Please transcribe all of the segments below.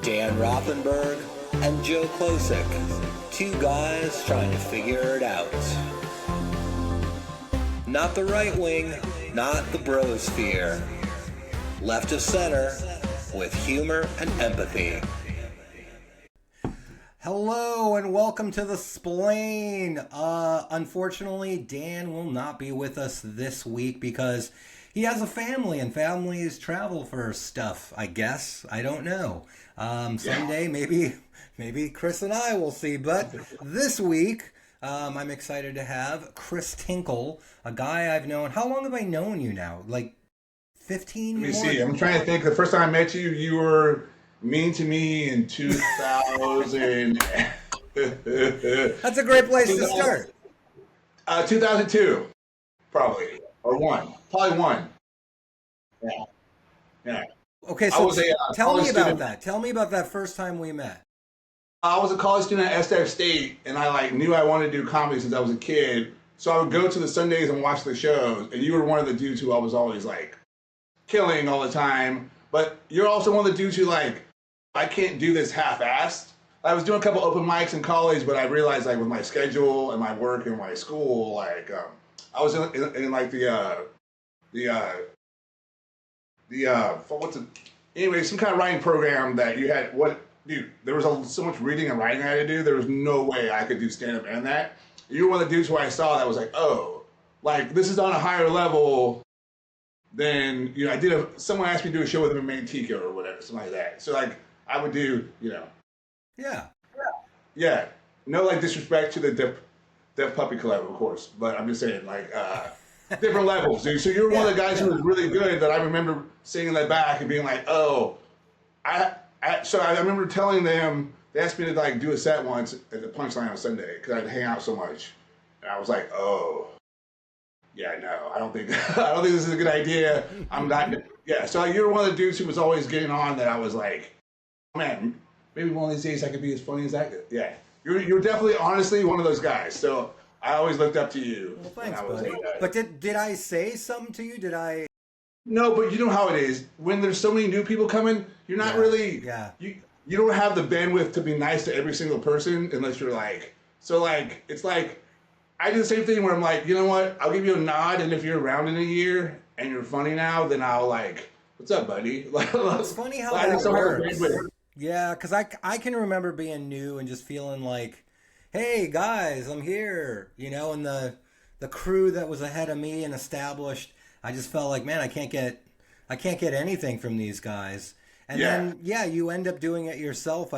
Dan Rothenberg and Joe Klosik, two guys trying to figure it out. Not the right wing, not the brosphere. Left of center, with humor and empathy. Hello and welcome to the Splain. Unfortunately, Dan will not be with us this week because he has a family and families travel for stuff, I guess. I don't know. Someday, maybe Kris and I will see. But this week, I'm excited to have Kris Tinkle, a guy I've known. How long have I known you now? Like 15 Let me more? see. I'm trying to think. The first time I met you, you were mean to me in 2000. That's a great place to start. 2002, probably, or one. Probably one. Yeah. Yeah. Okay, I so was a tell college me about student. that. Tell me about that first time we met. I was a college student at SF State, and I knew I wanted to do comedy since I was a kid. So I would go to the Sundays and watch the shows, and you were one of the dudes who I was always killing all the time. But you're also one of the dudes who I can't do this half-assed. I was doing a couple open mics in college, but I realized with my schedule and my work and my school, I was in what's it? Anyway, some kind of writing program that you had. Dude? There was so much reading and writing I had to do. There was no way I could do stand up and that. You were one of the dudes who I saw that was this is on a higher level than someone asked me to do a show with him in Manteca or whatever, something like that. So I would do Yeah. yeah, no disrespect to the Deaf Puppy Club, of course, but I'm just saying different levels, dude. So you're one of the guys who was really good that I remember sitting in the back and being so I remember telling them, they asked me to do a set once at the Punchline on Sunday because I'd hang out so much, and I was like, oh, yeah, no, I don't think I don't think this is a good idea. I'm not. Yeah, so you're one of the dudes who was always getting on that I was like, man, maybe one of these days I could be as funny as that. Yeah, you're definitely honestly one of those guys. So I always looked up to you. Well, thanks, buddy. But did I say something to you? Did I? No, but you know how it is. When there's so many new people coming, you're not really. Yeah. You don't have the bandwidth to be nice to every single person unless you're it's I do the same thing where I'm like, you know what? I'll give you a nod, and if you're around in a year and you're funny now, then I'll what's up, buddy? It's funny how that works. Yeah, because I can remember being new and just feeling like, hey guys, I'm here, and the crew that was ahead of me and established, I just felt like, man, I can't get anything from these guys. And then you end up doing it yourself,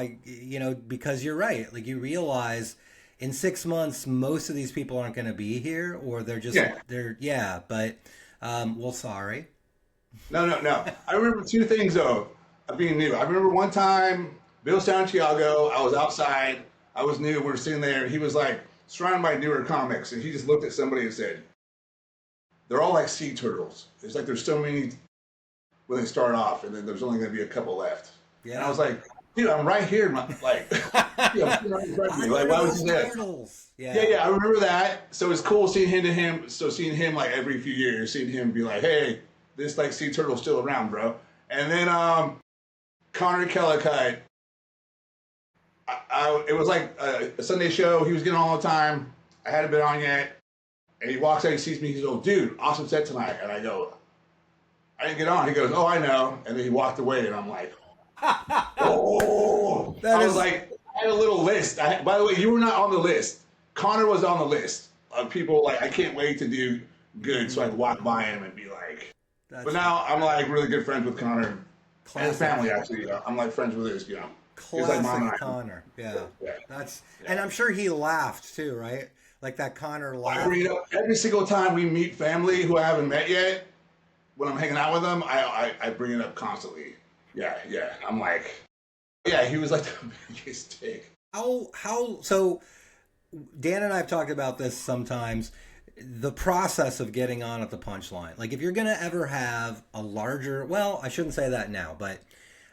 because you're right. You realize in 6 months most of these people aren't going to be here, or they're just well, sorry. No. I remember two things though of being new. I remember one time Bill Santiago, I was outside, I was new, we were sitting there, he was surrounded by newer comics, and he just looked at somebody and said, they're all like sea turtles. It's there's so many when they start off, and then there's only going to be a couple left. Yeah. And I was like, dude, I'm right here. Dude, I'm right in front of me. Why would you say that? Yeah, I remember that. So it's cool seeing him. So seeing him every few years, seeing him be hey, this sea turtle's still around, bro. And then Connor Kellicut. It was a Sunday show. He was getting on all the time. I hadn't been on yet. And he walks out, he sees me, he goes, dude, awesome set tonight. And I go, I didn't get on. He goes, oh, I know. And then he walked away, and I'm like, oh. I had a little list. By the way, you were not on the list. Connor was on the list of people I can't wait to do good, so I could walk by him and be but now I'm really good friends with Connor. And his family, actually. I'm friends with his, Classic Connor. Yeah. And I'm sure he laughed too, right? That Connor laugh. I bring it up every single time we meet family who I haven't met yet. When I'm hanging out with them, I bring it up constantly. Yeah. I'm he was the biggest dick. So Dan and I have talked about this sometimes. The process of getting on at the Punchline. If you're going to ever have a larger, well, I shouldn't say that now, but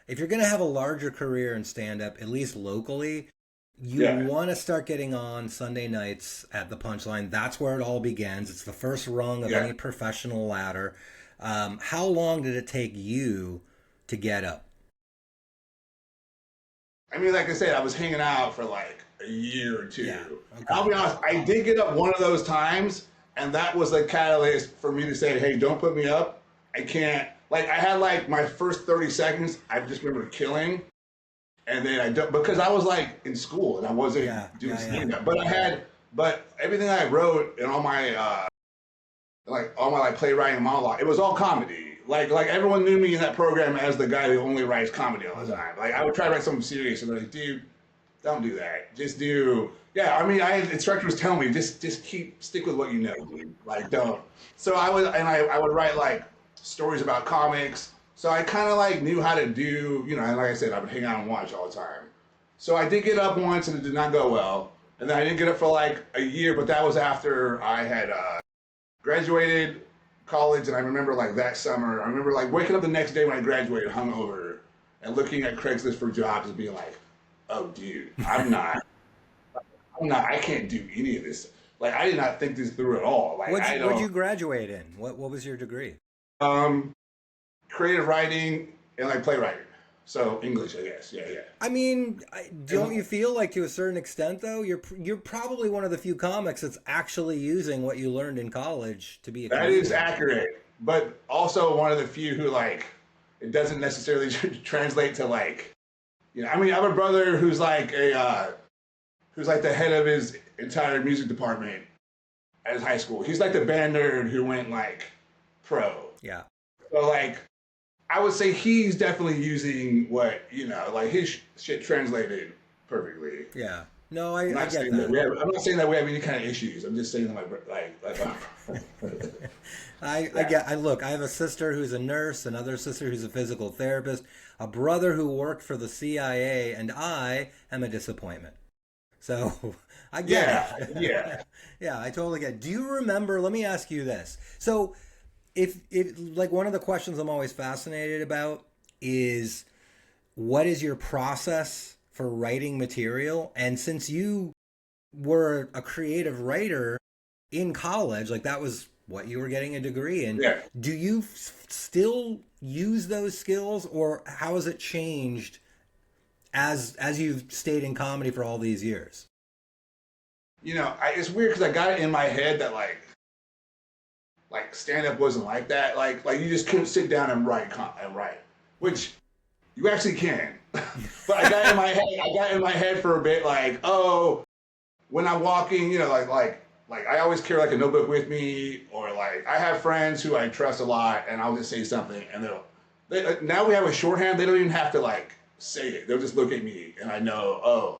if you're going to have a larger career in stand-up, at least locally, you want to start getting on Sunday nights at the Punchline. That's where it all begins. It's the first rung of any professional ladder. How long did it take you to get up? I mean, like I said, I was hanging out for like a year or two. Yeah. Okay. I'll be honest, I did get up one of those times, and that was a catalyst for me to say, "Hey, don't put me up. I can't." Like, I had like my first 30 seconds. I just remember killing, and then I don't because I was like in school and I wasn't doing stand up. But everything I wrote and all my like playwriting and monologue, it was all comedy. Like everyone knew me in that program as the guy who only writes comedy all the time. Like I would try to write something serious, and they're like, dude, don't do that. Just do. Yeah, I mean, instructors tell me just stick with what you know, dude. Like don't. So I would write like stories about comics. So I kind of like knew how to do, and like I said, I would hang out and watch all the time. So I did get up once, and it did not go well. And then I didn't get up for like a year, but that was after I had graduated college, and I remember like that summer, I remember like waking up the next day when I graduated hungover and looking at Craigslist for jobs and being like, oh dude, I can't do any of this. Like I did not think this through at all. Like what'd you graduate in? What was your degree? Creative writing and like playwriting. So English, I guess. Yeah. I mean, don't you feel like to a certain extent though, you're probably one of the few comics that's actually using what you learned in college to be a comedian. That is accurate, but also one of the few who like it doesn't necessarily translate to like, I mean, I have a brother who's like who's like the head of his entire music department at his high school. He's like the band nerd who went like pro. Yeah. So like, I would say he's definitely using what, like his shit translated perfectly. Yeah. No, I get that. I'm not saying that we have any kind of issues. I'm just saying that look, I have a sister who's a nurse, another sister who's a physical therapist, a brother who worked for the CIA, and I am a disappointment. So I get it. Yeah. Yeah, I totally get it. Do you remember, let me ask you this. So if like one of the questions I'm always fascinated about is what is your process for writing material? And since you were a creative writer in college, like that was what you were getting a degree in. Yeah. Do you still use those skills, or how has it changed as you've stayed in comedy for all these years? It's weird because I got it in my head that like stand up wasn't like that. Like you just couldn't sit down and write, which you actually can. But I got in my head for a bit, like, oh, when I'm walking, like I always carry like a notebook with me, or like I have friends who I trust a lot, and I'll just say something, and now we have a shorthand. They don't even have to like say it. They'll just look at me, and I know, oh,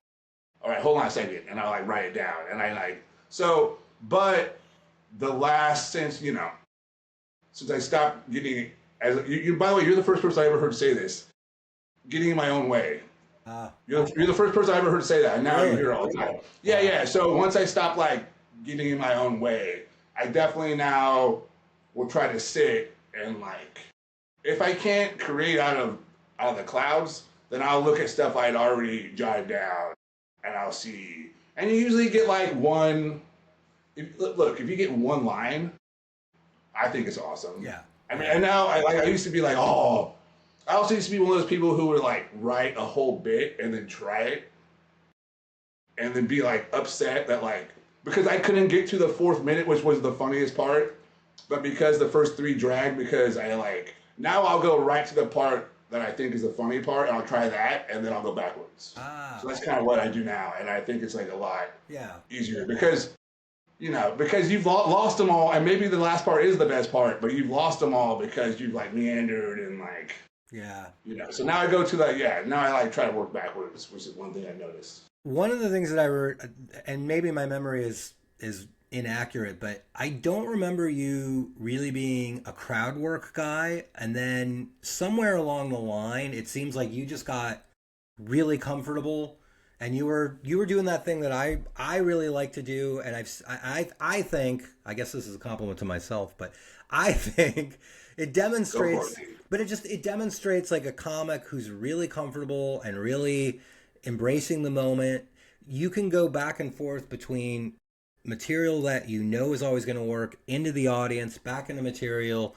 all right, hold on a second, and I like write it down, and but the last since I stopped getting by the way, you're the first person I ever heard say this. Getting in my own way. You're the first person I ever heard say that, and now you hear it all the time. Yeah. So once I stopped like getting in my own way, I definitely now will try to sit and like, if I can't create out of the clouds, then I'll look at stuff I'd already jotted down, and I'll see. And you usually get like one. If you get one line, I think it's awesome. Yeah. I mean, and now I used to be like, oh. I also used to be one of those people who would like write a whole bit and then try it, and then be like upset that like, because I couldn't get to the 4th minute, which was the funniest part, but because the first 3 dragged, because now I'll go right to the part that I think is the funny part, and I'll try that, and then I'll go backwards. So that's kind of what I do now, and I think it's like a lot easier because you've lost them all, and maybe the last part is the best part, but you've lost them all because you've like meandered and like. Yeah. So now I go to now I like try to work backwards, which is one thing I noticed. One of the things that I wrote, and maybe my memory is inaccurate, but I don't remember you really being a crowd work guy. And then somewhere along the line, it seems like you just got really comfortable, and you were doing that thing that I really like to do. And I think, I guess this is a compliment to myself, but I think it demonstrates, but it demonstrates like a comic who's really comfortable and really embracing the moment. You can go back and forth between material that is always going to work into the audience, back into material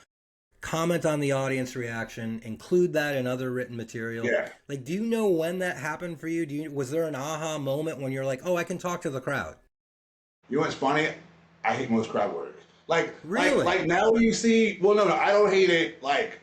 comment on the audience reaction, include that in other written material. Yeah. Like, do you know when that happened for you? Was there an aha moment when you're like, oh, I can talk to the crowd? You know what's funny? I hate most crowd work. Really? Like now when you see, well, no, I don't hate it. Like,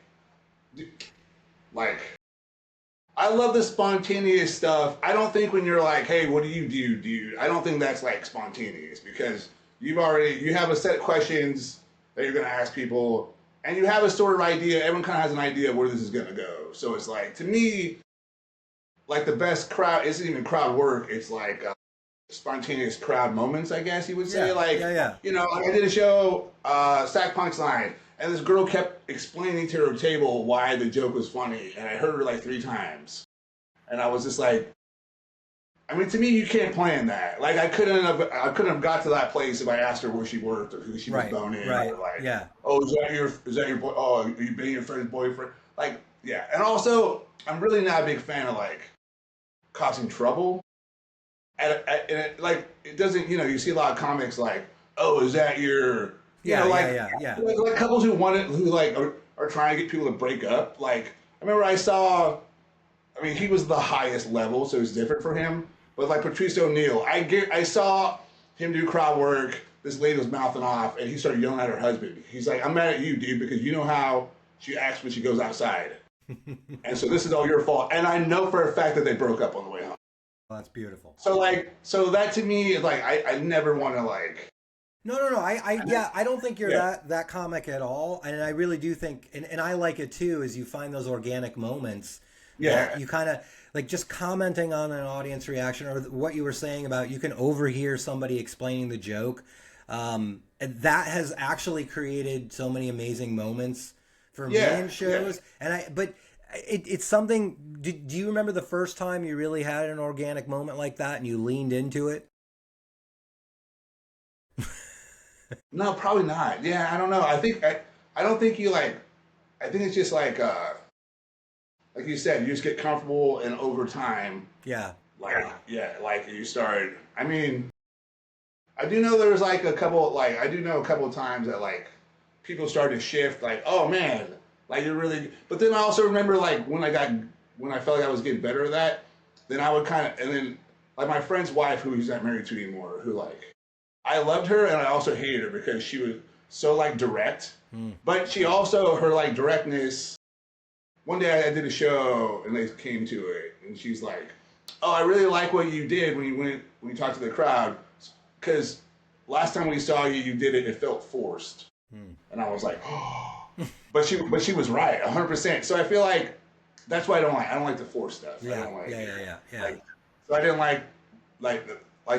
I love the spontaneous stuff. I don't think when you're like, hey, what do you do, dude? I don't think that's like spontaneous because you have a set of questions that you're going to ask people and you have a sort of idea. Everyone kind of has an idea of where this is going to go. So it's like, to me, like the best crowd isn't even crowd work. It's like spontaneous crowd moments, I guess you would say. You know, like I did a show, Sack Punchline, and this girl kept explaining to her table why the joke was funny, and I heard her like 3 times. And I was just like, I mean, to me, you can't plan that. Like, I couldn't have got to that place if I asked her where she worked or who she was boning. Right. Or like, yeah. Oh, is that your boy? Oh, are you being your friend's boyfriend? Like, yeah. And also, I'm really not a big fan of like causing trouble. And it doesn't, you know, you see a lot of comics like, oh, is that your, yeah. Like couples who are trying to get people to break up. Like, I remember he was the highest level, so it's different for him. But like Patrice O'Neal, I saw him do crowd work. This lady was mouthing off, and he started yelling at her husband. He's like, I'm mad at you, dude, because you know how she acts when she goes outside. And so this is all your fault. And I know for a fact that they broke up on the way home. Well, that's beautiful. So that to me is like, I never want to like. No. I don't think you're that comic at all. And I really do think, and I like it too, is you find those organic moments. Yeah. You kind of like just commenting on an audience reaction or what you were saying about you can overhear somebody explaining the joke. And that has actually created so many amazing moments for me in shows. Yeah. But it's something. Do you remember the first time you really had an organic moment like that and you leaned into it? No, probably not. Yeah, I don't know. I don't think you like. I think it's just like you said, you just get comfortable, and over time, like you started. I mean, I do know there was like a couple of times that like people started to shift. Like, oh man, like you're really. But then I also remember like when I felt like I was getting better at that, then I would and then like my friend's wife, who he's not married to anymore, who like I loved her and I also hated her because she was so like direct, but she also her like directness. One day I did a show and they came to it and she's like, "Oh, I really like what you did when you talked to the crowd, because last time we saw you, you did it. It felt forced." And I was like, "Oh," but she was right, 100%. So I feel like that's why I don't like the forced stuff. Yeah, I don't like yeah. So I didn't like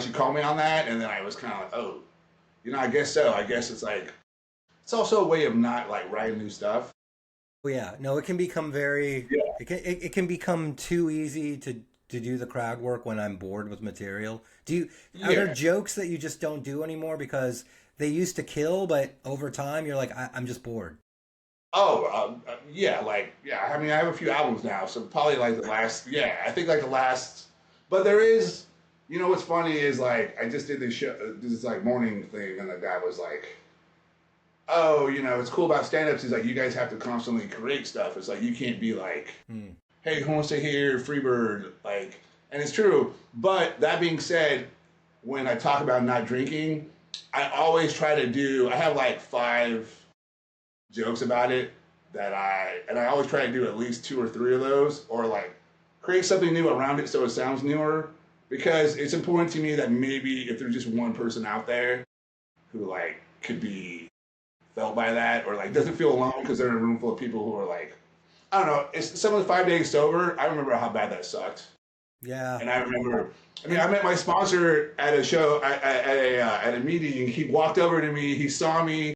she called me on that, and then I was kind of like, oh, you know, I guess so. I guess it's like it's also a way of not like writing new stuff. Well, yeah, no, it can become it can become too easy to do the crowd work when I'm bored with material. Are there jokes that you just don't do anymore because they used to kill, but over time you're like, I'm just bored? Oh, I mean, I have a few albums now, so probably like I think like the last, but there is, you know, what's funny is like, I just did this like morning thing, and the guy was like, oh, you know, it's cool about stand-ups is like you guys have to constantly create stuff. It's like you can't be like, hey, who wants to hear Freebird? Like, and it's true. But that being said, when I talk about not drinking, I always try to I have like 5 jokes about it and I always try to do at least 2 or 3 of those, or like create something new around it so it sounds newer, because it's important to me that maybe if there's just one person out there who like could be felt by that, or like doesn't feel alone because they're in a room full of people who are like, I don't know, it's some of the 5 days sober. I remember how bad that sucked. Yeah. And I remember, I met my sponsor at a show, at a meeting. He walked over to me, he saw me,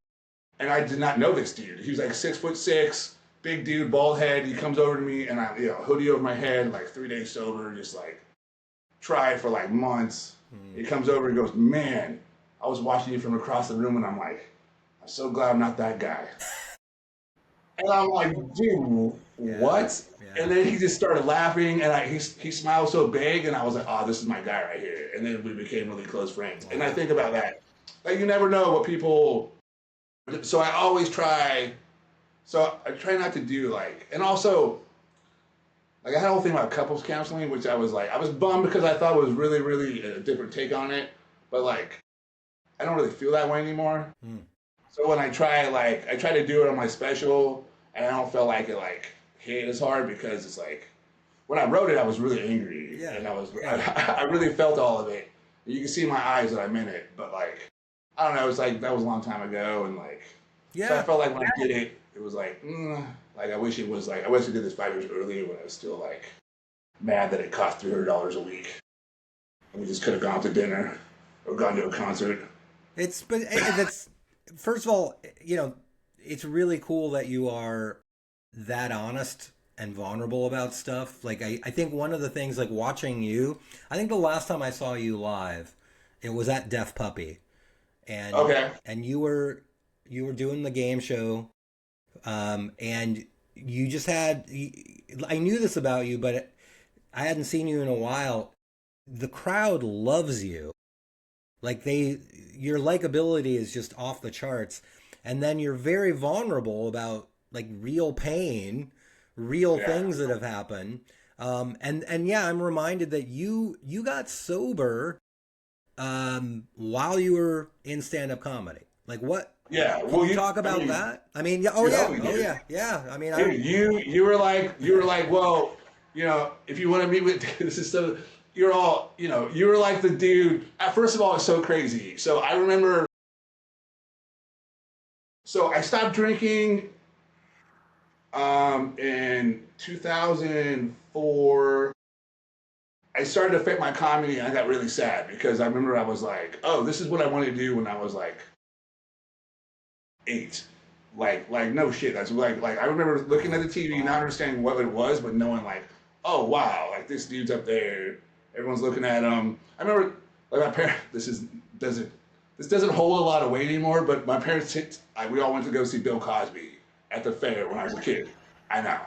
and I did not know this dude. He was like 6'6", big dude, bald head. He comes over to me, and I, hoodie over my head, like 3 days sober, just like tried for like months. He comes over and goes, man, I was watching you from across the room, and I'm like, I'm so glad I'm not that guy. And I'm like, dude, what? Yeah. And then he just started laughing, and he smiled so big, and I was like, oh, this is my guy right here. And then we became really close friends. And I think about that. Like, you never know what people... So I always try So I try not to do like, and also like I had a whole thing about couples counseling, which I was bummed because I thought it was really, really a different take on it. But like, I don't really feel that way anymore. So when I try to do it on my special, and I don't feel like it like hit as hard because it's like, when I wrote it, I was really angry, and I really felt all of it. You can see in my eyes that I meant it, but like, I don't know, it's like that was a long time ago, and like, so I felt like when I did it, it was like, like I wish I wish I did this 5 years earlier when I was still like mad that it cost $300 a week, and we just could have gone to dinner or gone to a concert. That's first of all, it's really cool that you are that honest and vulnerable about stuff. Like I think one of the things, like watching you, I think the last time I saw you live, it was at Deaf Puppy, and and you were doing the game show, and you just had. I knew this about you, but I hadn't seen you in a while. The crowd loves you. Like your likability is just off the charts, and then you're very vulnerable about like real pain, real things that have happened. And yeah, I'm reminded that you got sober while you were in stand-up comedy. Like what? Yeah, well, you talk about that. I mean, yeah, yeah. I mean, dude, you were like, well, if you want to meet with this is so. You're all, you were like the dude. First of all, it's so crazy. So I remember. So I stopped drinking in 2004. I started to fit my comedy, and I got really sad because I remember I was like, oh, this is what I wanted to do when I was like 8. Like no shit. That's like I remember looking at the TV, not understanding what it was, but knowing like, oh wow, like this dude's up there. Everyone's looking at him. I remember, like my parents. This doesn't hold a lot of weight anymore. But my parents, we all went to go see Bill Cosby at the fair when I was a kid. I know.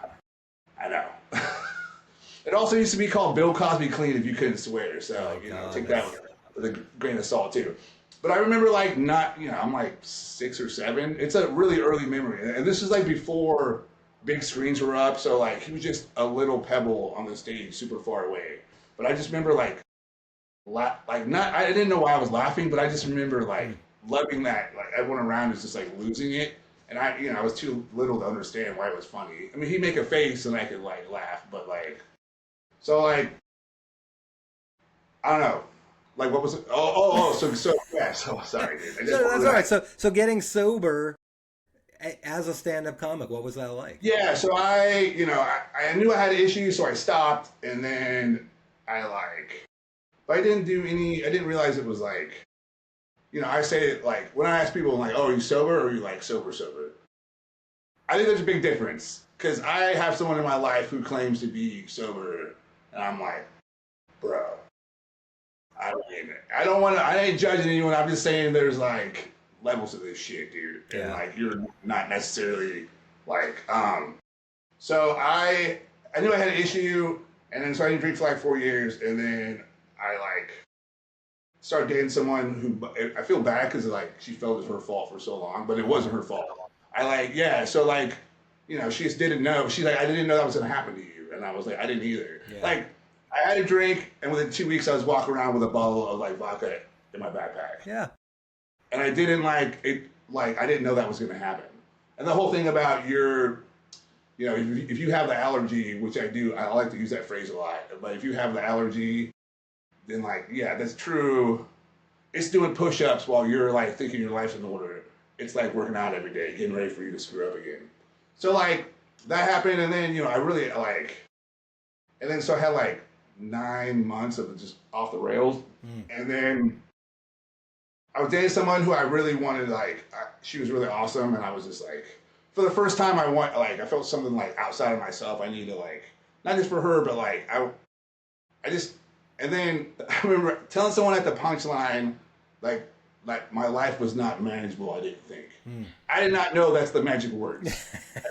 It also used to be called Bill Cosby Clean if you couldn't swear. So take that with a grain of salt too. But I remember like not, I'm like 6 or 7. It's a really early memory, and this is like before big screens were up. So like he was just a little pebble on the stage, super far away. But I just remember I didn't know why I was laughing, but I just remember like loving that, like everyone around is just like losing it. And I was too little to understand why it was funny. I mean, he'd make a face and I could like laugh, but like, so like, I don't know. Like what was it? So sorry, dude. That's all right. So getting sober as a stand-up comic, what was that like? Yeah, so I knew I had issues, so I stopped, and then but I didn't realize it was like, I say it like, when I ask people, I'm like, oh, are you sober or are you like sober? I think there's a big difference, because I have someone in my life who claims to be sober, and I'm like, bro, I ain't judging anyone, I'm just saying there's like levels of this shit, dude, and like, you're not necessarily like, so I knew I had an issue. And then so I didn't drink for like 4 years, and then I like started dating someone who I feel bad because like she felt it was her fault for so long, but it wasn't her fault. So like, she just didn't know. She's like, I didn't know that was gonna happen to you, and I was like, I didn't either. Yeah. Like I had a drink, and within 2 weeks I was walking around with a bottle of like vodka in my backpack. Yeah. And I didn't like it. Like I didn't know that was gonna happen. And the whole thing about if you have the allergy, which I do, I like to use that phrase a lot, but if you have the allergy, then like, yeah, that's true. It's doing push-ups while you're like thinking your life's in order. It's like working out every day, getting ready for you to screw up again. So like, that happened, and then, I really like, and then so I had like 9 months of just off the rails, and then I was dating someone who I really wanted, she was really awesome, and I was just like, for the first time, I felt something like outside of myself. I need to like, not just for her, but like and then I remember telling someone at the punchline, like my life was not manageable. I didn't think. I did not know that's the magic words.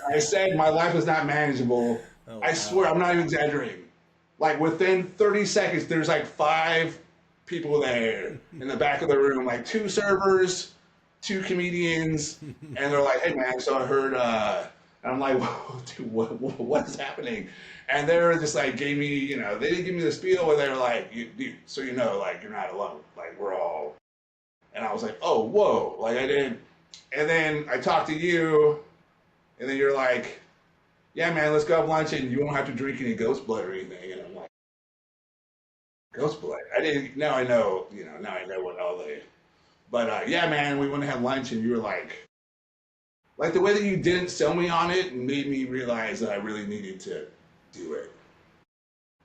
I said my life was not manageable. Oh, I swear, I'm not even exaggerating. Like within 30 seconds, there's like 5 people there in the back of the room, like 2 servers, 2 comedians, and they're like, hey man, so I heard, And I'm like, whoa, dude, what is happening? And they were just like, gave me, you know, they didn't give me the spiel where they were like, dude, so you know, like, you're not alone. Like, we're all. And I was like, oh, whoa. Like, I didn't. And then I talked to you, and then you're like, yeah, man, let's go have lunch, and you won't have to drink any ghost blood or anything. And I'm like, ghost blood? I didn't. Now I know, you know, now I know what all they. But yeah, man, we went to have lunch, and you were like the way that you didn't sell me on it made me realize that I really needed to do it.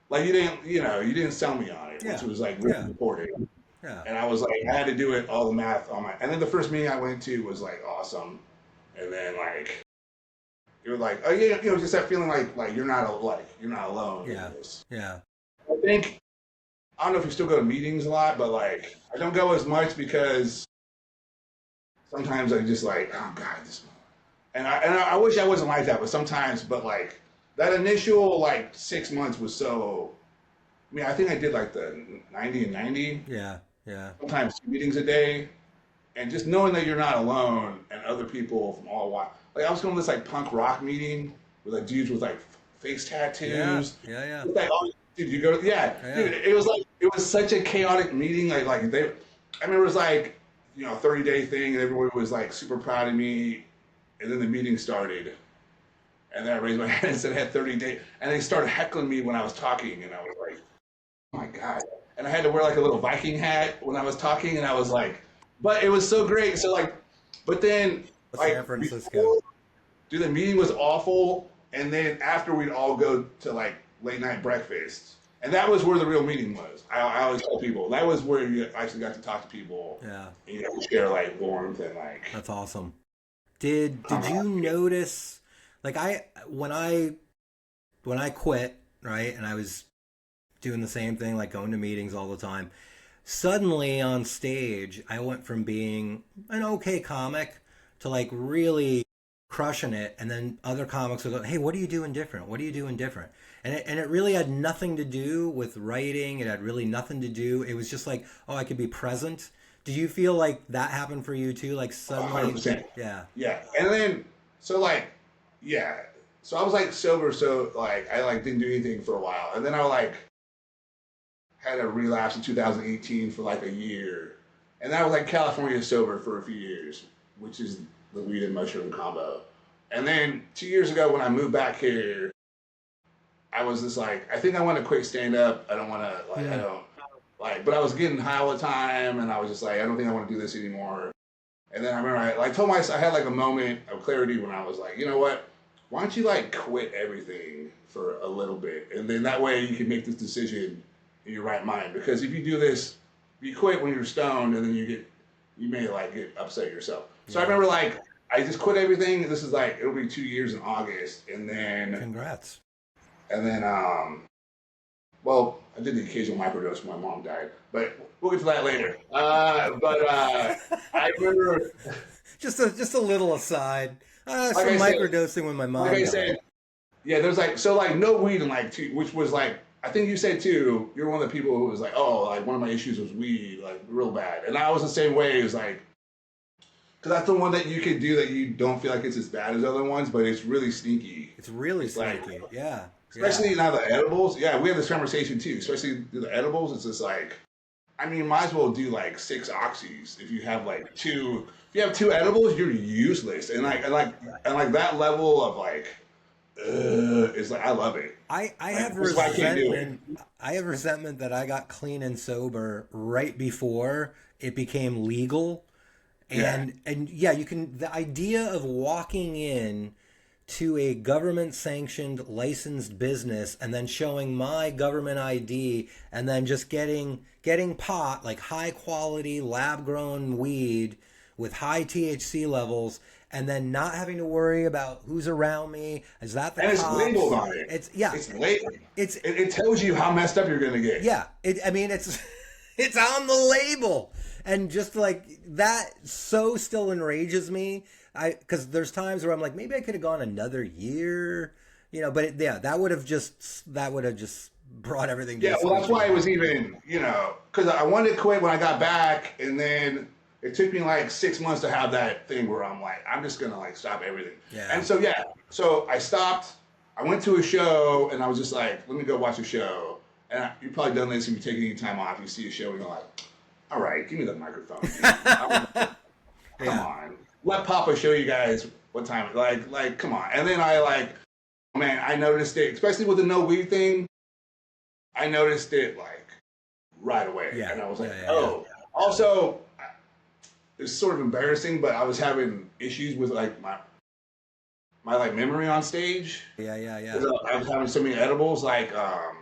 Like you didn't, you know, you didn't sell me on it, which was like really important. Yeah. And I was like, I had to do it, all the math on my. And then the first meeting I went to was like awesome, and then like it was like, oh yeah, you know, just that feeling like you're not alone. Yeah. In this. Yeah. I think I don't know if you still go to meetings a lot, but like I don't go as much because sometimes I just like, oh God, this. And I wish I wasn't like that, but sometimes, but like that initial like 6 months was so. I mean, I think I did like the 90 and 90. Yeah, yeah. Sometimes 2 meetings a day, and just knowing that you're not alone and other people from all walks. Like I was going to this like punk rock meeting with like dudes with like face tattoos. Yeah. Like, oh, dude, you go, yeah, dude. It was such a chaotic meeting. Like I remember it was like, you know, 30-day thing, and everyone was like super proud of me. And then the meeting started, and then I raised my hand and said I had 30 days, and they started heckling me when I was talking, and I was like, oh my God. And I had to wear like a little Viking hat when I was talking, and I was like, but it was so great. So like, but then like, San Francisco. Dude, the meeting was awful, and then after we'd all go to like late night breakfast, and that was where the real meeting was. I always tell people that was where you actually got to talk to people. Yeah. And you got to share like warmth and like. That's awesome. Did you notice, like when I quit, right, and I was doing the same thing, like going to meetings all the time, suddenly on stage, I went from being an okay comic to like really crushing it, and then other comics would go, hey, what are you doing different? What are you doing different? And it really had nothing to do with writing. It had really nothing to do. It was just like, oh, I could be present. Do you feel like that happened for you too? Like suddenly, 100%. Yeah. Yeah, and then so like, yeah, so I was like sober, so like I like didn't do anything for a while, and then I like had a relapse in 2018 for like a year, and then I was like California sober for a few years, which is the weed and mushroom combo, and then 2 years ago when I moved back here, I was just like, I think I want to quit stand up. I don't want to like I don't. Like, but I was getting high all the time, and I was just like, I don't think I want to do this anymore. And then I remember I like told myself, I had like a moment of clarity when I was like, you know what? Why don't you like quit everything for a little bit, and then that way you can make this decision in your right mind. Because if you do this, you quit when you're stoned, and then you may like get upset yourself. So I remember like I just quit everything. This is like it'll be 2 years in August, and then congrats. And then well, I did the occasional microdose when my mom died, but we'll get to that later. I remember just a little aside. Some like microdosing when my mom died. Said, yeah, there's like so like no weed in like which was like I think you said too. You're one of the people who was like, oh, like one of my issues was weed, like real bad, and I was the same way. It was like because that's the one that you can do that you don't feel like it's as bad as other ones, but it's really sneaky. It's really sneaky, like, yeah. Especially now the edibles. Yeah, we had this conversation too. Especially the edibles. It's just like, I mean, might as well do like 6 oxys if you have like 2. If you have 2 edibles, you're useless. And like that level of like, it's like I love it. I have resentment. I have resentment that I got clean and sober right before it became legal. And yeah, you can. The idea of walking in to a government-sanctioned, licensed business and then showing my government ID and then just getting pot, like high-quality, lab-grown weed with high THC levels, and then not having to worry about who's around me. Is that the cops? And it's labeled on it. It's labeled. It tells you how messed up you're going to get. Yeah. It's on the label. And just like that so still enrages me. Because there's times where I'm like, maybe I could have gone another year, you know, but that would have just brought everything. Yeah, well, that's why it was even, you know, because I wanted to quit when I got back, and then it took me like 6 months to have that thing where I'm like, I'm just gonna like stop everything. Yeah. And so yeah, so I stopped. I went to a show and I was just like, let me go watch a show. And you've probably done this if you take any time off. You see a show and you're like, all right, give me the microphone. Come on, let Papa show you guys what time. Like, come on. And then man, I noticed it, especially with the no weed thing. I noticed it like right away, and I was like, oh. Also, it's sort of embarrassing, but I was having issues with like my like memory on stage. Yeah. I was having so many edibles. Like, I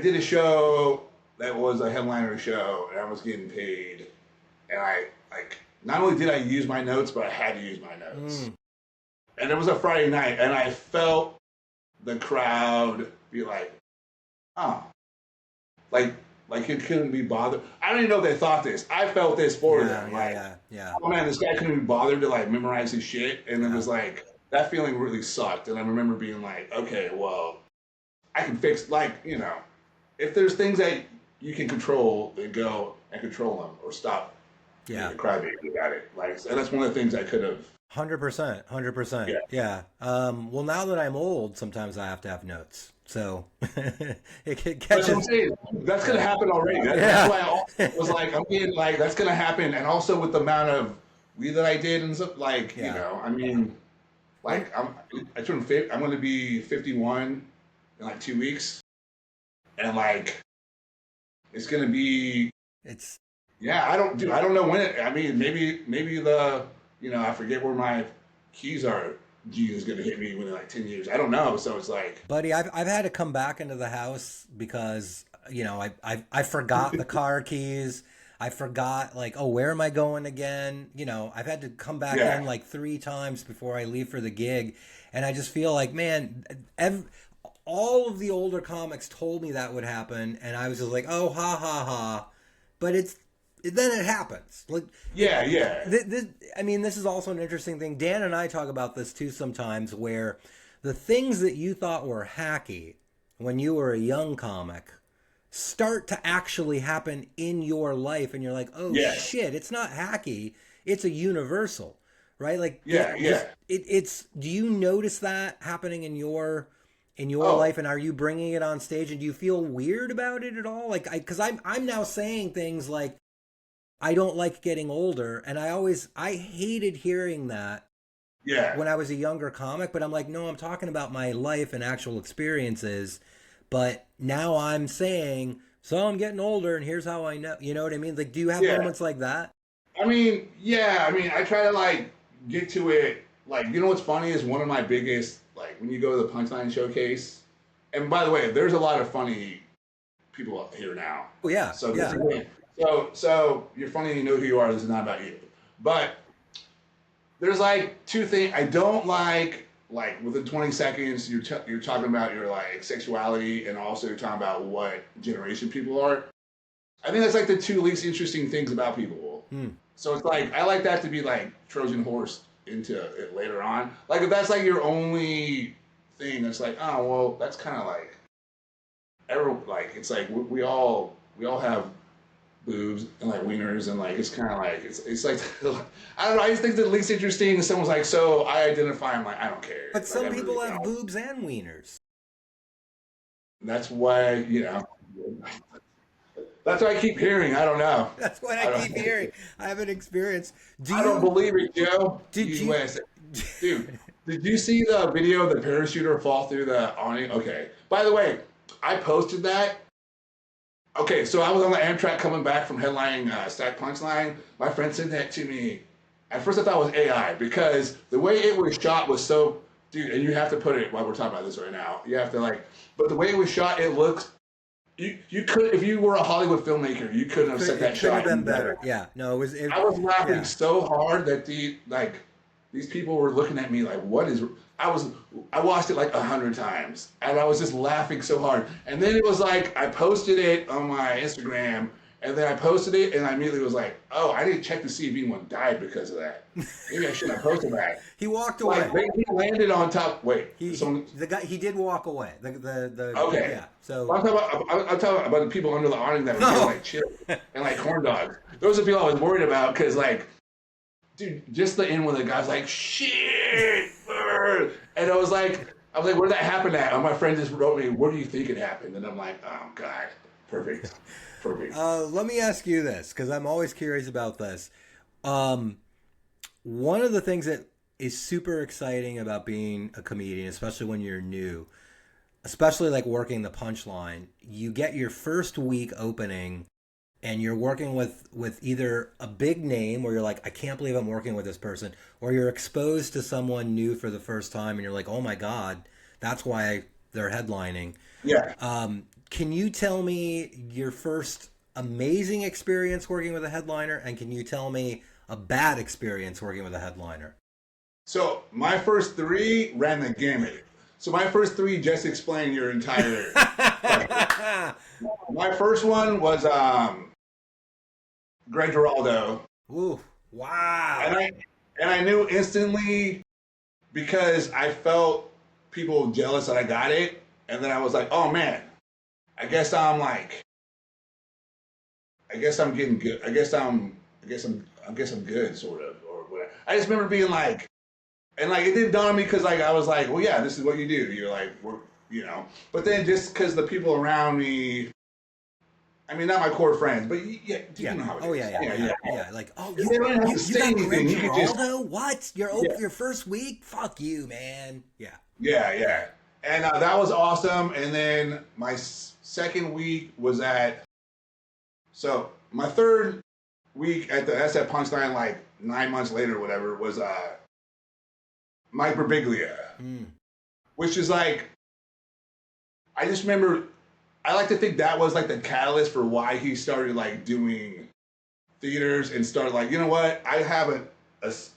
did a show that was a headliner show, and I was getting paid, and I like not only did I use my notes, but I had to use my notes. And it was a Friday night, and I felt the crowd be like, oh, like it couldn't be bothered. I don't even know if they thought this. I felt this for them. Oh man, this guy couldn't be bothered to like memorize his shit, and it was like that feeling really sucked. And I remember being like, okay, well, I can fix, like, you know, if there's things that you can control, then go and control them or stop. Yeah, crybaby about it. Like, and that's one of the things I could have. 100%. Yeah. Well, now that I'm old, sometimes I have to have notes. So it catches. That's going to happen already. That's why I was like, I'm getting like, that's going to happen. And also with the amount of weed that I did and stuff, like, you know, I mean, like, I'm going to be 51 in like 2 weeks. And like, it's going to be. I don't know when it. I mean, maybe the, you know, I forget where my keys are. Jesus is gonna hit me within like 10 years. I don't know. So it's like, buddy, I've had to come back into the house because, you know, I forgot the car keys. I forgot, like, oh, where am I going again? You know, I've had to come back in like 3 times before I leave for the gig, and I just feel like, man, all of the older comics told me that would happen, and I was just like, oh, ha ha ha, but then it happens. Like, I mean, this is also an interesting thing. Dan and I talk about this too sometimes, where the things that you thought were hacky when you were a young comic start to actually happen in your life, and you're like, oh shit, it's not hacky, it's a universal, right? Like, it's. Do you notice that happening in your life, and are you bringing it on stage, and do you feel weird about it at all? Like, because I'm now saying things like, I don't like getting older, and I hated hearing that when I was a younger comic, but I'm like, no, I'm talking about my life and actual experiences, but now I'm saying, so I'm getting older, and here's how I know, you know what I mean? Like, do you have moments like that? I mean, I try to, like, get to it, like, you know what's funny is one of my biggest, like, when you go to the Punchline Showcase, and by the way, there's a lot of funny people up here now. Oh, yeah. So you're funny and you know who you are. This is not about you. But there's like 2 things I don't like within 20 seconds you're talking about your like sexuality, and also you're talking about what generation people are. I think that's like the 2 least interesting things about people. So it's like, I like that to be like Trojan horse into it later on. Like, if that's like your only thing, that's like, oh well, that's kind of like it's like we all have boobs and like wieners, and like it's kind of like it's like I don't know. I just think the least interesting is someone's like, so I identify. I'm like, I don't care. But some people have boobs and wieners. That's why, you know. That's what I keep hearing. I don't know. That's what I keep hearing. I haven't experienced. I don't believe it, Joe. Dude, did you see the video of the parachuter fall through the awning? Okay. By the way, I posted that. Okay, so I was on the Amtrak coming back from headlining Stack Punchline. My friend sent that to me. At first I thought it was AI, because the way it was shot was so, dude, and you have to put it, while we're talking about this right now, you have to like, but the way it was shot, it looks, you could, if you were a Hollywood filmmaker, you couldn't have set that shot. It could have been better. Yeah, no, it was. I was laughing so hard that these people were looking at me like, what is, I watched it like 100 times, and I was just laughing so hard. And then it was like, I posted it on my Instagram, And then I posted it, and I immediately was like, "Oh, I didn't check to see if anyone died because of that. Maybe I shouldn't have posted that." He walked away. Like he landed on top. Wait, the guy he did walk away. Okay. Yeah. So I'm talking about the people under the awning that were getting like chips and like corn dogs. Those are the people I was worried about because like, dude, just the end when the guy's like, "Shit," and I was like, "Where did that happen at?" And my friend just wrote me, "Where do you think it happened?" And I'm like, "Oh God, perfect." Let me ask you this, because I'm always curious about this. One of the things that is super exciting about being a comedian, especially when you're new, especially like working the punchline, you get your first week opening and you're working with either a big name where you're like, I can't believe I'm working with this person, or you're exposed to someone new for the first time and you're like, oh my God, that's why they're headlining. Yeah. Can you tell me your first amazing experience working with a headliner, and can you tell me a bad experience working with a headliner? So my first 3 ran the gamut. So my first 3 just explain your entire. My first one was Greg Giraldo. Ooh, wow! And I knew instantly because I felt people jealous that I got it, and then I was like, oh man, I guess I'm getting good. I guess I'm good, sort of, or whatever. I just remember being like, and like it didn't dawn on me because like I was like, well, yeah, this is what you do. You're like, But then just because the people around me, I mean, not my core friends, but you know how it is. Yeah. Like, oh, you don't have to say anything. You Giraldo? What? Your first week? Fuck you, man. Yeah. Yeah. And that was awesome. And then my second week was so my third week at the SF Punchline, like 9 months later, or whatever, was Mike Birbiglia, which is like, I just remember, I like to think that was like the catalyst for why he started like doing theaters and started like, you know what, I have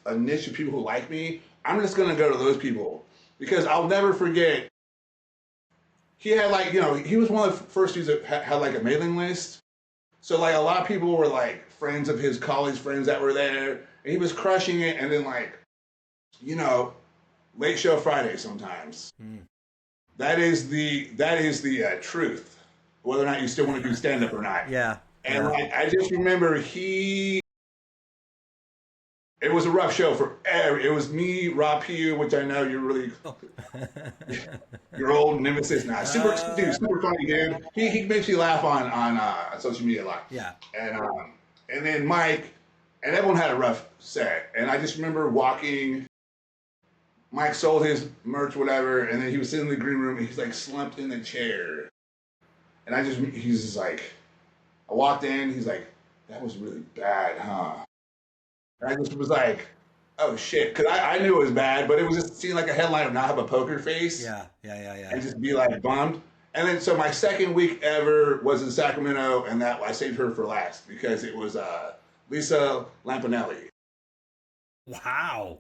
a niche of people who like me. I'm just gonna go to those people because I'll never forget. He had like, he was one of the first dudes that had like a mailing list. So like a lot of people were like friends of his college friends that were there, and he was crushing it. And then like, late show Friday sometimes. That is the truth, whether or not you still want to do stand up or not. Yeah. And like I just remember it was a rough show it was me, Rob Pugh, which I know you're really your old nemesis now. Super funny dude. He makes you laugh on social media a lot. Yeah. And then Mike, and everyone had a rough set. And I just remember Mike sold his merch, whatever, and then he was sitting in the green room and he's like slumped in the chair. And he's just like, I walked in, he's like, that was really bad, huh? And I just was like, oh shit, because I knew it was bad, but it was just seeing like a headline of not have a poker face. Yeah. And just be like bummed. And then so my second week ever was in Sacramento, and that I saved her for last because it was Lisa Lampanelli. Wow.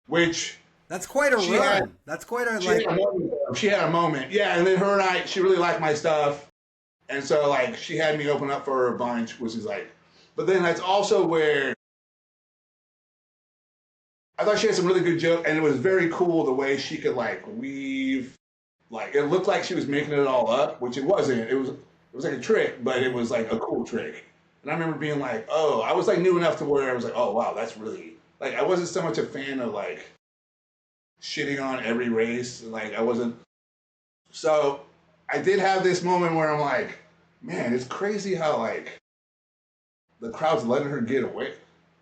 Which that's quite a run. That's quite a like. She had a moment, yeah. And then her and she really liked my stuff, and so like she had me open up for her a bunch, which is like. But then that's also where I thought she had some really good jokes, and it was very cool the way she could like weave. Like it looked like she was making it all up, which it wasn't. It was like a trick, but it was like a cool trick. And I remember being like, oh, I was like new enough to where I was like, oh wow, that's really like I wasn't so much a fan of like shitting on every race. Like I wasn't. So I did have this moment where I'm like, man, it's crazy how like the crowd's letting her get away.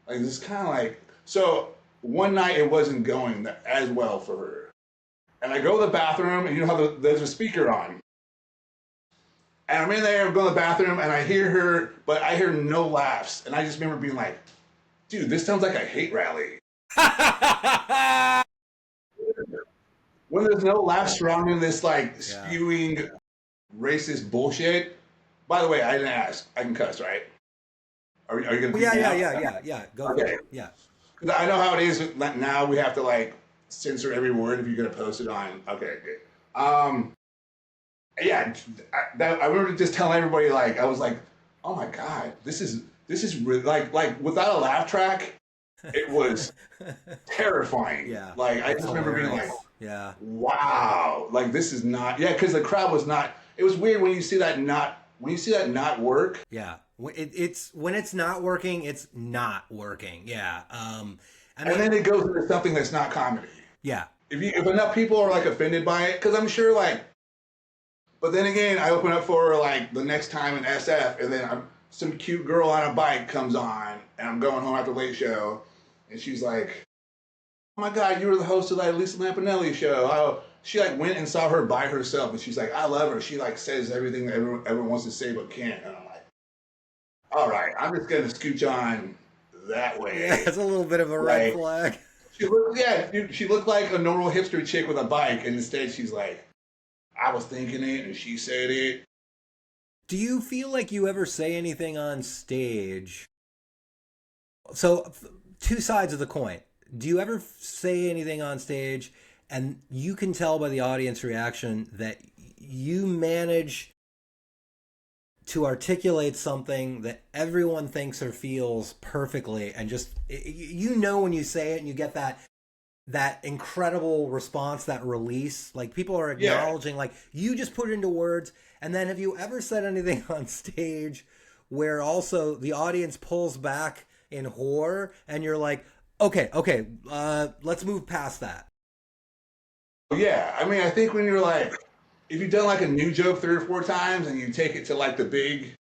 Like it's kind of like so. One night it wasn't going as well for her. And I go to the bathroom, and you know how there's a speaker on. And I'm in there, I'm going to the bathroom, and I hear her, but I hear no laughs. And I just remember being like, dude, this sounds like a hate rally. When there's no laughs surrounding this, like, spewing racist bullshit. By the way, I didn't ask. I can cuss, right? Are you going to Yeah. Go for it. Yeah. I know how it is now. We have to like censor every word if you're gonna post it on. Okay, good. I remember just telling everybody like I was like, oh my God, this is really, like without a laugh track, it was terrifying. Yeah, Like I that's just remember being hilarious. like, Yeah, wow, like this is not, yeah, because the crowd was not. It was weird when you see that not work. yeah. It's when it's not working, it's not working. Yeah. I And mean, then it goes into something that's not comedy. yeah, If enough people are like offended by it, because I'm sure like, but then again, I open up for like the next time in SF, and then some cute girl on a bike comes on, and I'm going home after late show, and she's like, "Oh my God, you were the host of that Lisa Lampanelli show." She like went and saw her by herself, and she's like, "I love her. She like says everything that everyone wants to say but can't." And I'm like, "All right, I'm just gonna scooch on that yeah. way." It's a little bit of a red Like flag. she looked like a normal hipster chick with a bike, and instead she's like, "I was thinking it, and she said it." Do you feel like you ever say anything on stage? So, two sides of the coin. Do you ever say anything on stage and you can tell by the audience reaction that you manage to articulate something that everyone thinks or feels perfectly, and just you know when you say it and you get that incredible response, that release, like people are Yeah. acknowledging, like you just put it into words. And then have you ever said anything on stage where also the audience pulls back in horror and you're like, okay, let's move past that? Yeah, I mean, I think when you're like, if you've done like a new joke 3 or 4 times and you take it to like the big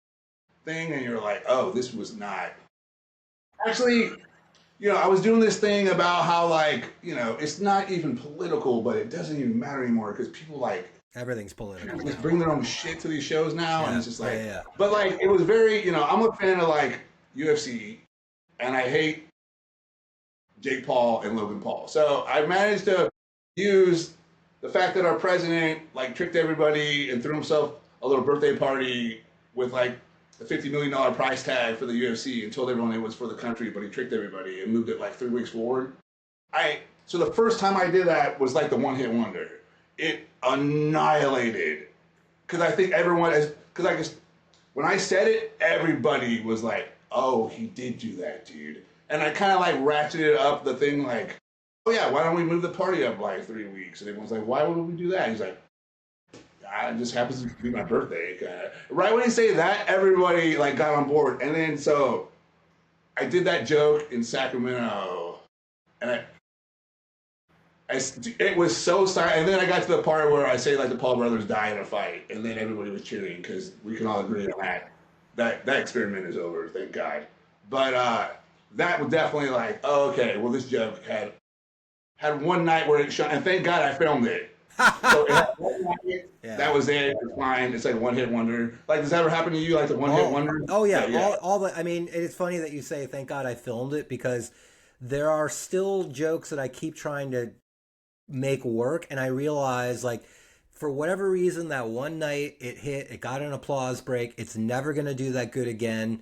thing and you're like, oh, this was not. Actually, I was doing this thing about how like, it's not even political, but it doesn't even matter anymore because Everything's political people just now. bring their own shit to these shows now, and Yeah, it's just like, yeah. but like, it was very, I'm a fan of like UFC, and I hate Jake Paul and Logan Paul. So I managed to use the fact that our president like tricked everybody and threw himself a little birthday party with like a $50 million price tag for the UFC and told everyone it was for the country, but he tricked everybody and moved it like 3 weeks forward. So the first time I did that was like the one hit wonder. It annihilated because I think everyone is because I just when I said it, everybody was like, "Oh, he did do that, dude." And I kind of like ratcheted up the thing, like, "Oh yeah, why don't we move the party up like 3 weeks?" And everyone's like, "Why would we do that?" He's like, "Ah, it just happens to be my birthday." Kinda. Right when he say that, everybody like got on board, and then so I did that joke in Sacramento, and it was so silent. And then I got to the part where I say like the Paul brothers die in a fight, and then everybody was cheering because we can all agree on that. That experiment is over, thank God. But that was definitely like, oh, okay, well this joke had one night where it shone, and thank God I filmed it. So it had one night, Yeah. that was it. It's fine. It's like a one hit wonder. Like, does that ever happen to you? Like the one hit wonder? Oh yeah, yeah. all the. I mean, it's funny that you say, "Thank God I filmed it," because there are still jokes that I keep trying to make work, and I realize like for whatever reason that one night it got an applause break. It's never gonna do that good again.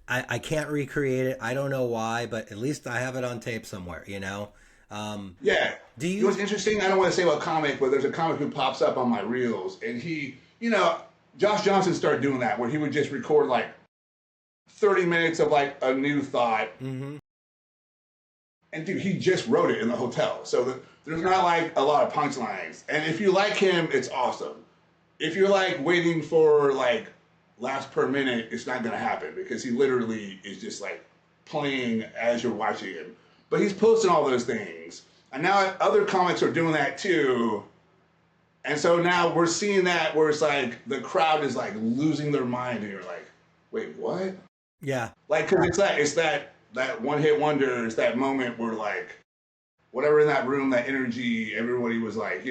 I can't recreate it. I don't know why, but at least I have it on tape somewhere. Yeah. Do you know what's interesting? I don't want to say about comic, but there's a comic who pops up on my reels, and he, Josh Johnson started doing that where he would just record like 30 minutes of like a new thought. Mm-hmm. And dude, he just wrote it in the hotel. So there's not like a lot of punchlines. And if you like him, it's awesome. If you're like waiting for like laughs per minute, it's not going to happen because he literally is just like playing as you're watching him. But he's posting all those things. And now other comics are doing that too. And so now we're seeing that where it's like the crowd is like losing their mind and you're like, wait, what? Yeah. Like, cause it's that one hit wonder. It's that moment where like, whatever in that room, that energy, everybody was like,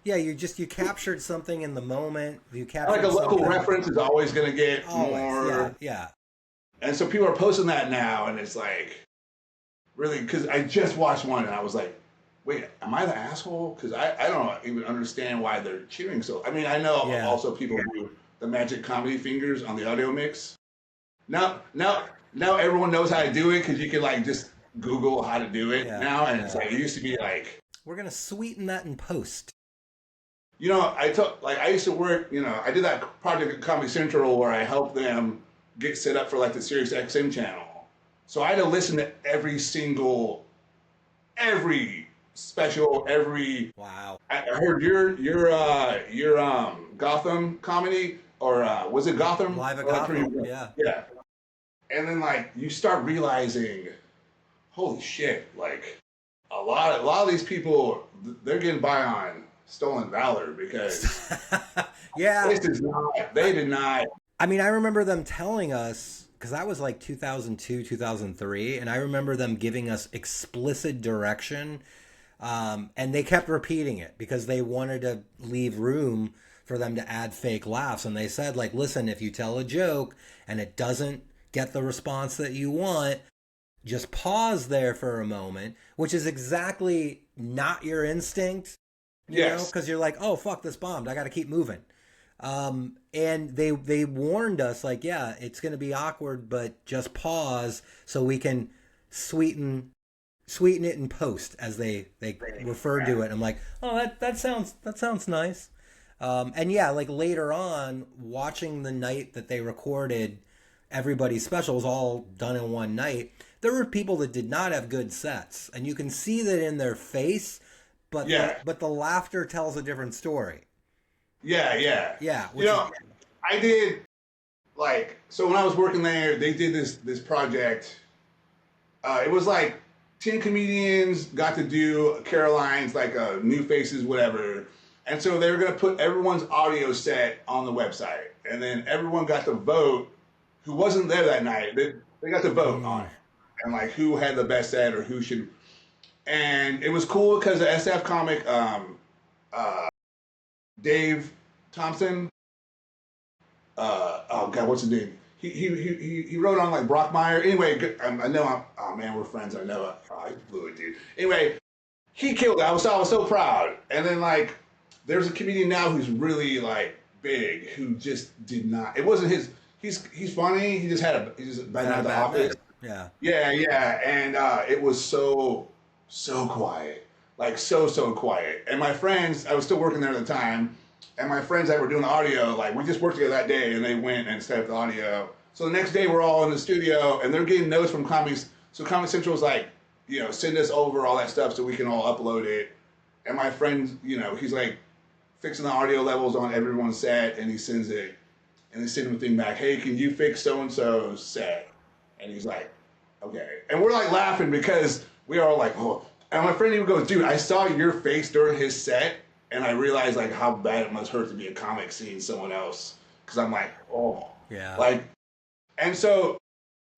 Yeah, you captured something in the moment. You captured like a local something. reference is always going to get Always. more. Yeah. And so people are posting that now, and it's like, really, because I just watched one, and I was like, wait, am I the asshole? Because I don't even understand why they're cheering so. I mean, I know also people do the magic comedy fingers on the audio mix. Now everyone knows how to do it because you can like just Google how to do it now, and it's like it used to be like we're gonna sweeten that in post. I used to work. I did that project at Comedy Central where I helped them get set up for like the Sirius XM channel. So I had to listen to every special, Wow. I heard your Gotham comedy, or was it Gotham? Live at Or Gotham, yeah. Yeah. And then like you start realizing, holy shit, like a lot of these people, they're getting by on stolen valor because yeah. they did not. I mean, I remember them telling us, because that was like 2002, 2003, and I remember them giving us explicit direction, and they kept repeating it because they wanted to leave room for them to add fake laughs. And they said, like, listen, if you tell a joke and it doesn't get the response that you want, just pause there for a moment, which is exactly not your instinct, you know, because you're like, oh, fuck, this bombed. I got to keep moving. And they warned us, like, yeah, it's going to be awkward, but just pause so we can sweeten it in post, as they refer to it. I'm like, oh, that sounds nice. And yeah, like later on, watching the night that they recorded everybody's special, was all done in one night. There were people that did not have good sets, and you can see that in their face, but the laughter tells a different story. Yeah. You know, I did, like, so when I was working there, they did this project. It was like 10 comedians got to do Caroline's, like, new faces, whatever. And so they were going to put everyone's audio set on the website. And then everyone got to vote who wasn't there that night. They got to vote on it. And, like, who had the best set or who should. And it was cool because the SF comic, Dave Thompson. Oh God, what's his name? He wrote on like Brockmeyer. Anyway, I know oh man, we're friends. I know. I blew it, dude. Anyway, he killed it. I was so proud. And then like, there's a comedian now who's really like big who just did not. It wasn't his. He's funny. He just been out of the office. Yeah. And it was so quiet. Like so quiet. And my friends, I was still working there at the time, and my friends that were doing the audio, like we just worked together that day, and they went and set up the audio. So the next day we're all in the studio, and they're getting notes from Comedy. So Comedy Central was like, you know, send us over all that stuff so we can all upload it. And my friend, you know, he's like fixing the audio levels on everyone's set, and he sends it, and they send him a thing back. Hey, can you fix so and so's set? And he's like, okay. And we're like laughing because we are all like, oh. And my friend even goes, dude, I saw your face during his set, and I realized like how bad it must hurt to be a comic seeing someone else. Because I'm like, oh. Yeah. Like, and so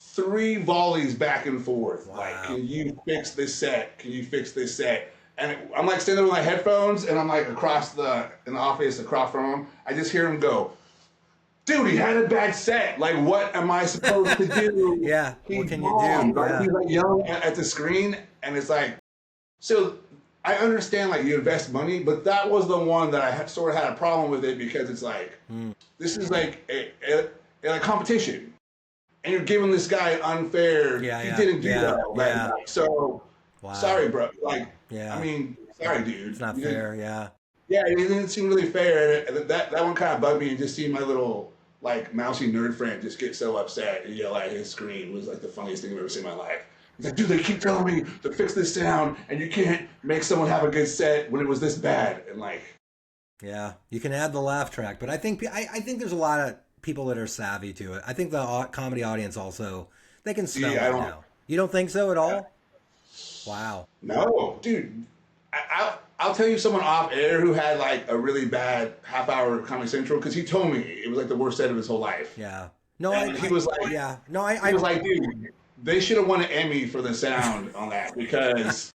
3 volleys back and forth. Wow. Like, can you fix this set? Can you fix this set? And I'm like standing there with my headphones, and I'm like in the office across from him. I just hear him go, dude, he had a bad set. Like, what am I supposed to do? Yeah, what can you do? Like, yeah. he's like yelling at the screen, and it's like, so I understand, like, you invest money, but that was the one that I sort of had a problem with it because it's like, this is like a competition, and you're giving this guy unfair. He didn't do that night. So, sorry, bro. Like, I mean, sorry, dude. It's not fair. Yeah, it didn't seem really fair. And that one kind of bugged me, and just seeing my little like mousy nerd friend just get so upset and yell at his screen was like the funniest thing I've ever seen in my life. He's like, dude, they keep telling me to fix this sound, and you can't make someone have a good set when it was this bad. And like, yeah, you can add the laugh track, but I think there's a lot of people that are savvy to it. I think the comedy audience also, they can smell it now. You don't think so at all? Wow. No, dude. I'll tell you someone off air who had like a really bad half-hour Comedy Central because he told me it was like the worst set of his whole life. Yeah. No, he was like, he was like, dude, they should have won an Emmy for the sound on that because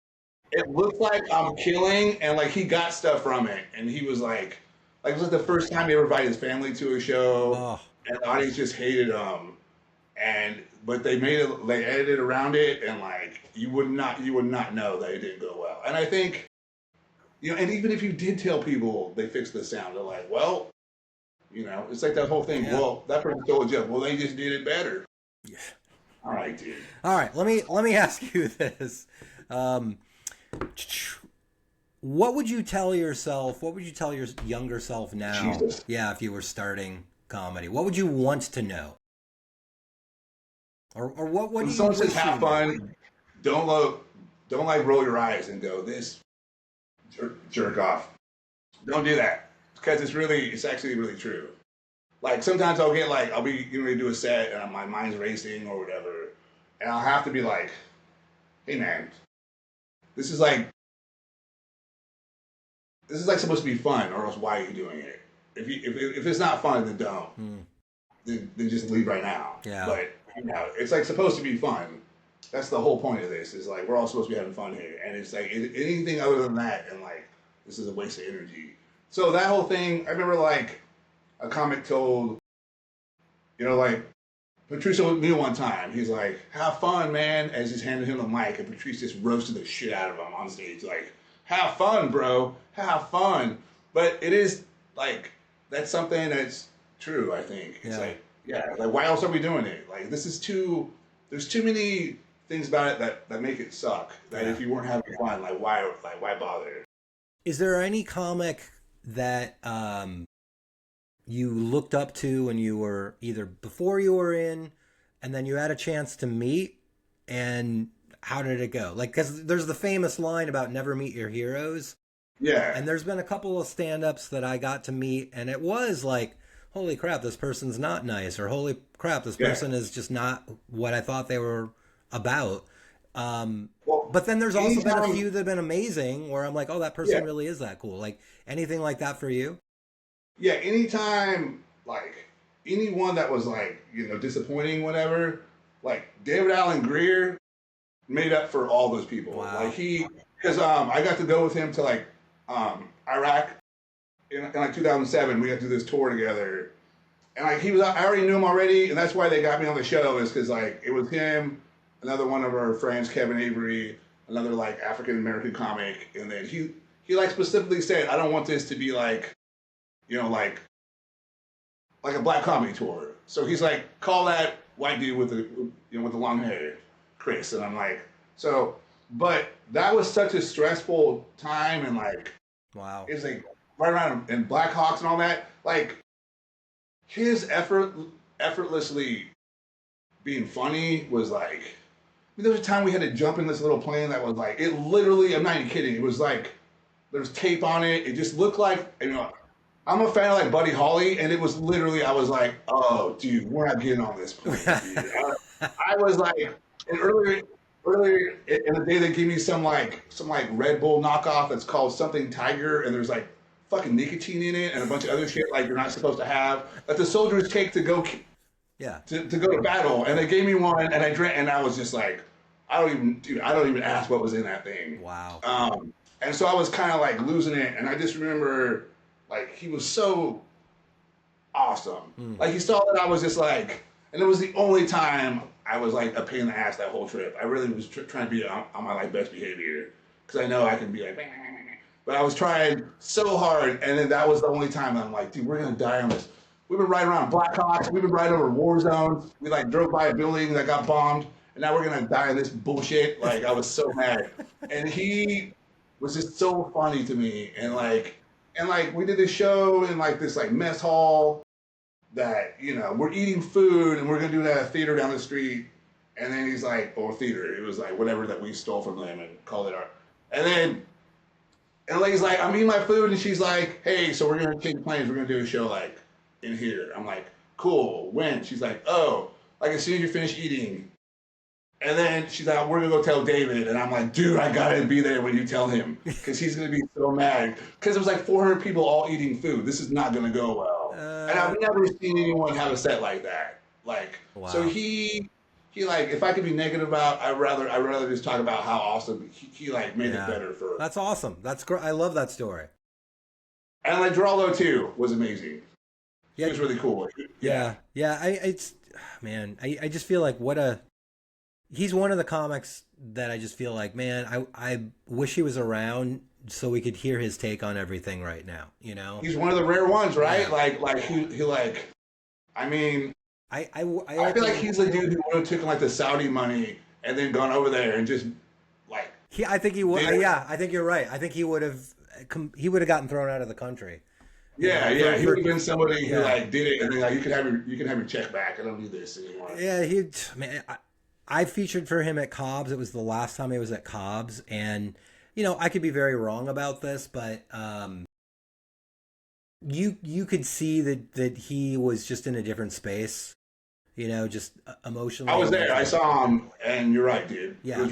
it looked like I'm killing, and like he got stuff from it, and he was like it was like the first time he ever invited his family to a show, and the audience just hated him, but they edited around it, and like you would not know that it didn't go well, and I think. You know, and even if you did tell people they fixed the sound, they're like, well, you know, it's like that whole thing. Yeah. Well, that person told you, well, they just did it better. Yeah. All right, dude. All right, let me ask you this. What would you tell yourself? What would you tell your younger self now? Jesus. Yeah, if you were starting comedy, what would you want to know? Or what when do you someone says wish you have knew? fun, don't look, don't like roll your eyes and go this jerk off. Don't do that because it's actually really true. Like sometimes I'll get like I'll be getting ready to do a set and my mind's racing or whatever, and I'll have to be like, hey man, this is like this is like supposed to be fun, or else why are you doing it? If it's not fun, then don't. Then just leave right now. Yeah. But it's like supposed to be fun. That's the whole point of this. Is like we're all supposed to be having fun here, and it's like anything other than that, and like this is a waste of energy. So that whole thing, I remember like a comic told, like Patrice me one time. He's like, "Have fun, man," as he's handing him the mic, and Patrice just roasted the shit out of him on stage, like, "Have fun, bro. Have fun." But it is like that's something that's true. I think it's like why else are we doing it? Like this is too. There's too many things about it that make it suck. That if you weren't having fun, like why bother? Is there any comic that you looked up to when you were either before you were in, and then you had a chance to meet, and how did it go? Like, because there's the famous line about never meet your heroes. Yeah. And there's been a couple of stand-ups that I got to meet, and it was like, holy crap, this person's not nice, or holy crap, this person is just not what I thought they were about. But then there's also been a few that have been amazing where I'm like, oh, that person really is that cool. Like anything like that for you? Yeah, anytime, like anyone that was like, disappointing, whatever, like David Allen Greer made up for all those people. Wow. Like because I got to go with him to like Iraq in like 2007. We got to do this tour together, and like I already knew him already, and that's why they got me on the show is because like it was him, another one of our friends, Kevin Avery, another like African American comic, and then he like specifically said, I don't want this to be like, like a black comedy tour. So he's like, call that white dude with the long hair, Kris, and I'm like, so. But that was such a stressful time, and like, wow, it's like right around in Blackhawks and all that. Like, his effortlessly being funny was like. There was a time we had to jump in this little plane that was like it literally. I'm not even kidding. It was like there's tape on it. It just looked like I'm a fan of like Buddy Holly, and it was literally I was like, oh, dude, we're not getting on this plane. I was like, and earlier in the day they gave me some like Red Bull knockoff that's called something Tiger, and there's like fucking nicotine in it and a bunch of other shit like you're not supposed to have that the soldiers take to go to go to battle, and they gave me one and I drank, and I was just like, I don't even ask what was in that thing. Wow. And so I was kind of like losing it, and I just remember like he was so awesome. Like he saw that I was just like, and it was the only time I was like a pain in the ass that whole trip. I really was trying to be on my like best behavior because I know I can be like, but I was trying so hard, and then that was the only time I'm like, dude, we're gonna die on this. We've been riding around Blackhawks. We've been riding over war zones. We like drove by a building that got bombed, and now we're gonna die in this bullshit. Like I was so mad, and he was just so funny to me, and like we did this show in like this like mess hall that we're eating food and we're gonna do that at a theater down the street, and then he's like, or theater, it was like whatever that we stole from them and called it art, and the lady's like, I'm eating my food, and she's like, hey, so we're gonna change planes, we're gonna do a show like in here. I'm like, cool, when? She's like, oh, like as soon as you finish eating. And then she's like, we're gonna go tell David, and I'm like, dude, I gotta be there when you tell him because he's gonna be so mad because it was like 400 people all eating food. This is not gonna go well. And I've never seen anyone have a set like that. Like, wow. So he like, if I could be negative about, I'd rather just talk about how awesome he like made it better for. That's awesome. That's great. I love that story. And like Geraldo too was amazing. Yeah, he was really cool. Yeah. I just feel like he's one of the comics that I just feel like, man, I wish he was around so we could hear his take on everything right now. He's one of the rare ones, right? Yeah. Like he like, I mean, I feel like he's the dude who would have taken like the Saudi money and then gone over there and just like. I think he would. Yeah, I think you're right. I think he would have gotten thrown out of the country. Yeah, yeah, he would have been somebody who like did it, and then like you can have your check back. I don't do this anymore. Yeah, I featured for him at Cobb's. It was the last time he was at Cobb's, and I could be very wrong about this, but you could see that he was just in a different space, just emotionally. I was there. I saw him, and you're right, dude. Yeah.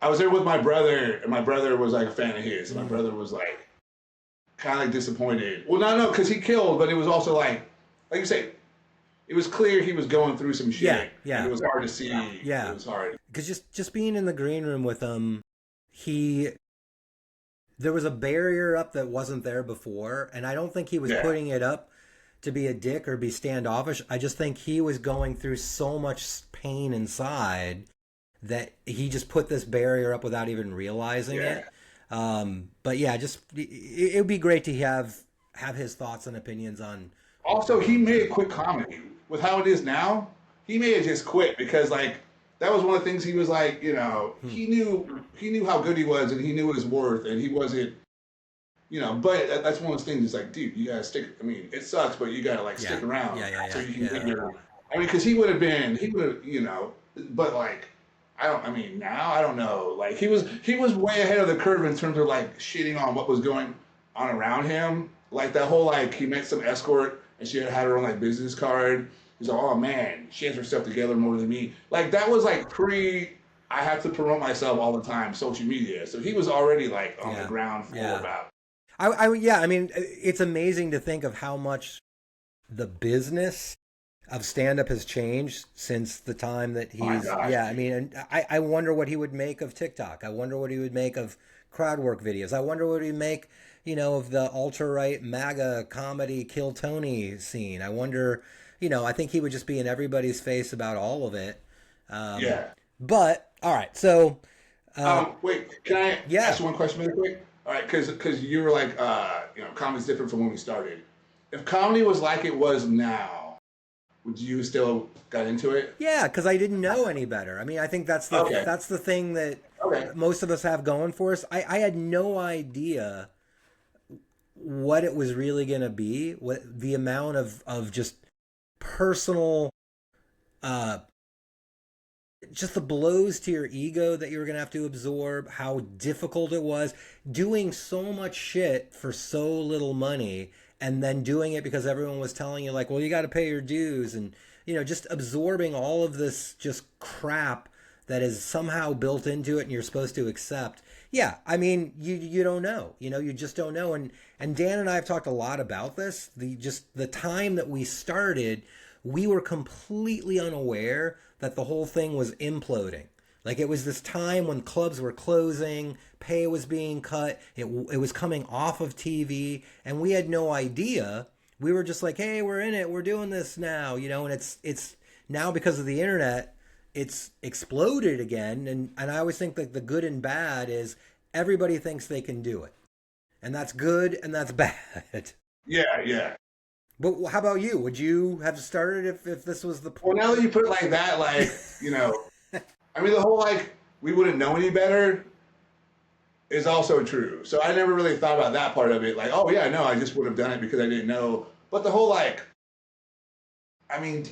I was there with my brother, and my brother was like a fan of his. And my brother was like kind of like disappointed. Well, no, because he killed, but it was also like you say, it was clear he was going through some shit. Yeah, yeah. It was hard to see. Yeah, it was hard. Because just being in the green room with him, there was a barrier up that wasn't there before, and I don't think he was putting it up to be a dick or be standoffish. I just think he was going through so much pain inside that he just put this barrier up without even realizing it. But yeah, just it would be great to have his thoughts and opinions on. Also, he may have quit comedy. With how it is now, he may have just quit because like that was one of the things he was like, he knew how good he was and he knew his worth and he wasn't, but that's one of those things. It's like, dude, you gotta stick. I mean, it sucks, but you gotta stick around. So you can get your. I mean, because he would have, but like. Now I don't know. Like he was way ahead of the curve in terms of like shitting on what was going on around him. Like that whole like he met some escort and she had her own like business card. He's like, oh man, she has her stuff together more than me. Like that was like I have to promote myself all the time, social media. So he was already like on the ground floor about. I mean, it's amazing to think of how much the business of stand-up has changed since the time that he's I mean, and I wonder what he would make of TikTok. I wonder what he would make of crowd work videos. I wonder what he'd make of the ultra-right MAGA comedy Kill Tony scene. I wonder, I think he would just be in everybody's face about all of it. But all right, so wait, can I ask you one question really quick? All right, because you were like comedy's different from when we started. If comedy was like it was now, would you still got into it? Yeah, because I didn't know any better. I mean, I think that's the thing that most of us have going for us. I had no idea what it was really going to be, what the amount of just personal, just the blows to your ego that you were going to have to absorb, how difficult it was, doing so much shit for so little money, and then doing it because everyone was telling you like, well, you got to pay your dues, and just absorbing all of this just crap that is somehow built into it and you're supposed to accept. Yeah, I mean, you don't know. You just don't know. And Dan and I have talked a lot about this. The time that we started, we were completely unaware that the whole thing was imploding. Like it was this time when clubs were closing, pay was being cut, it was coming off of TV, and we had no idea. We were just like, hey, we're in it, we're doing this now, and it's now because of the internet, it's exploded again. And I always think that the good and bad is everybody thinks they can do it. And that's good and that's bad. Yeah. But how about you? Would you have started if this was the... Well, now that you put it like that, I mean, the whole, like, we wouldn't know any better is also true. So I never really thought about that part of it. Like, oh, yeah, no, I just would have done it because I didn't know. But the whole, like, I mean...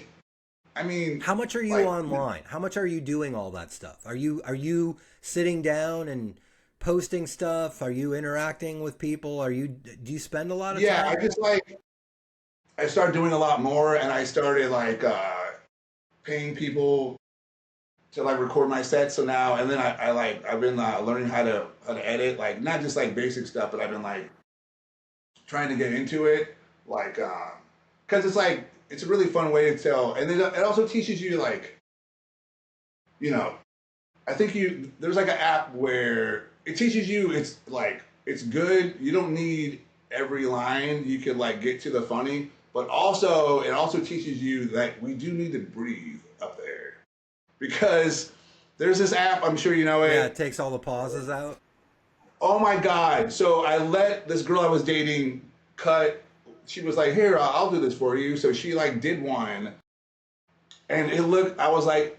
How much are you online? How much are you doing all that stuff? Are you sitting down and posting stuff? Are you interacting with people? Do you spend a lot of time? Yeah, I started doing a lot more, and I started, like, paying people to like record my sets. So now, and then I've been learning how to edit, like not just like basic stuff, but I've been like trying to get into it, like because it's like it's a really fun way to tell, and then it also teaches you like, I think there's like an app where it teaches you it's like it's good. You don't need every line. You can like get to the funny, but also it also teaches you that we do need to breathe up there. Because there's this app, I'm sure you know it. Yeah, it takes all the pauses out. Oh my God. So I let this girl I was dating cut. She was like, here, I'll do this for you. So she like did one. And I was like,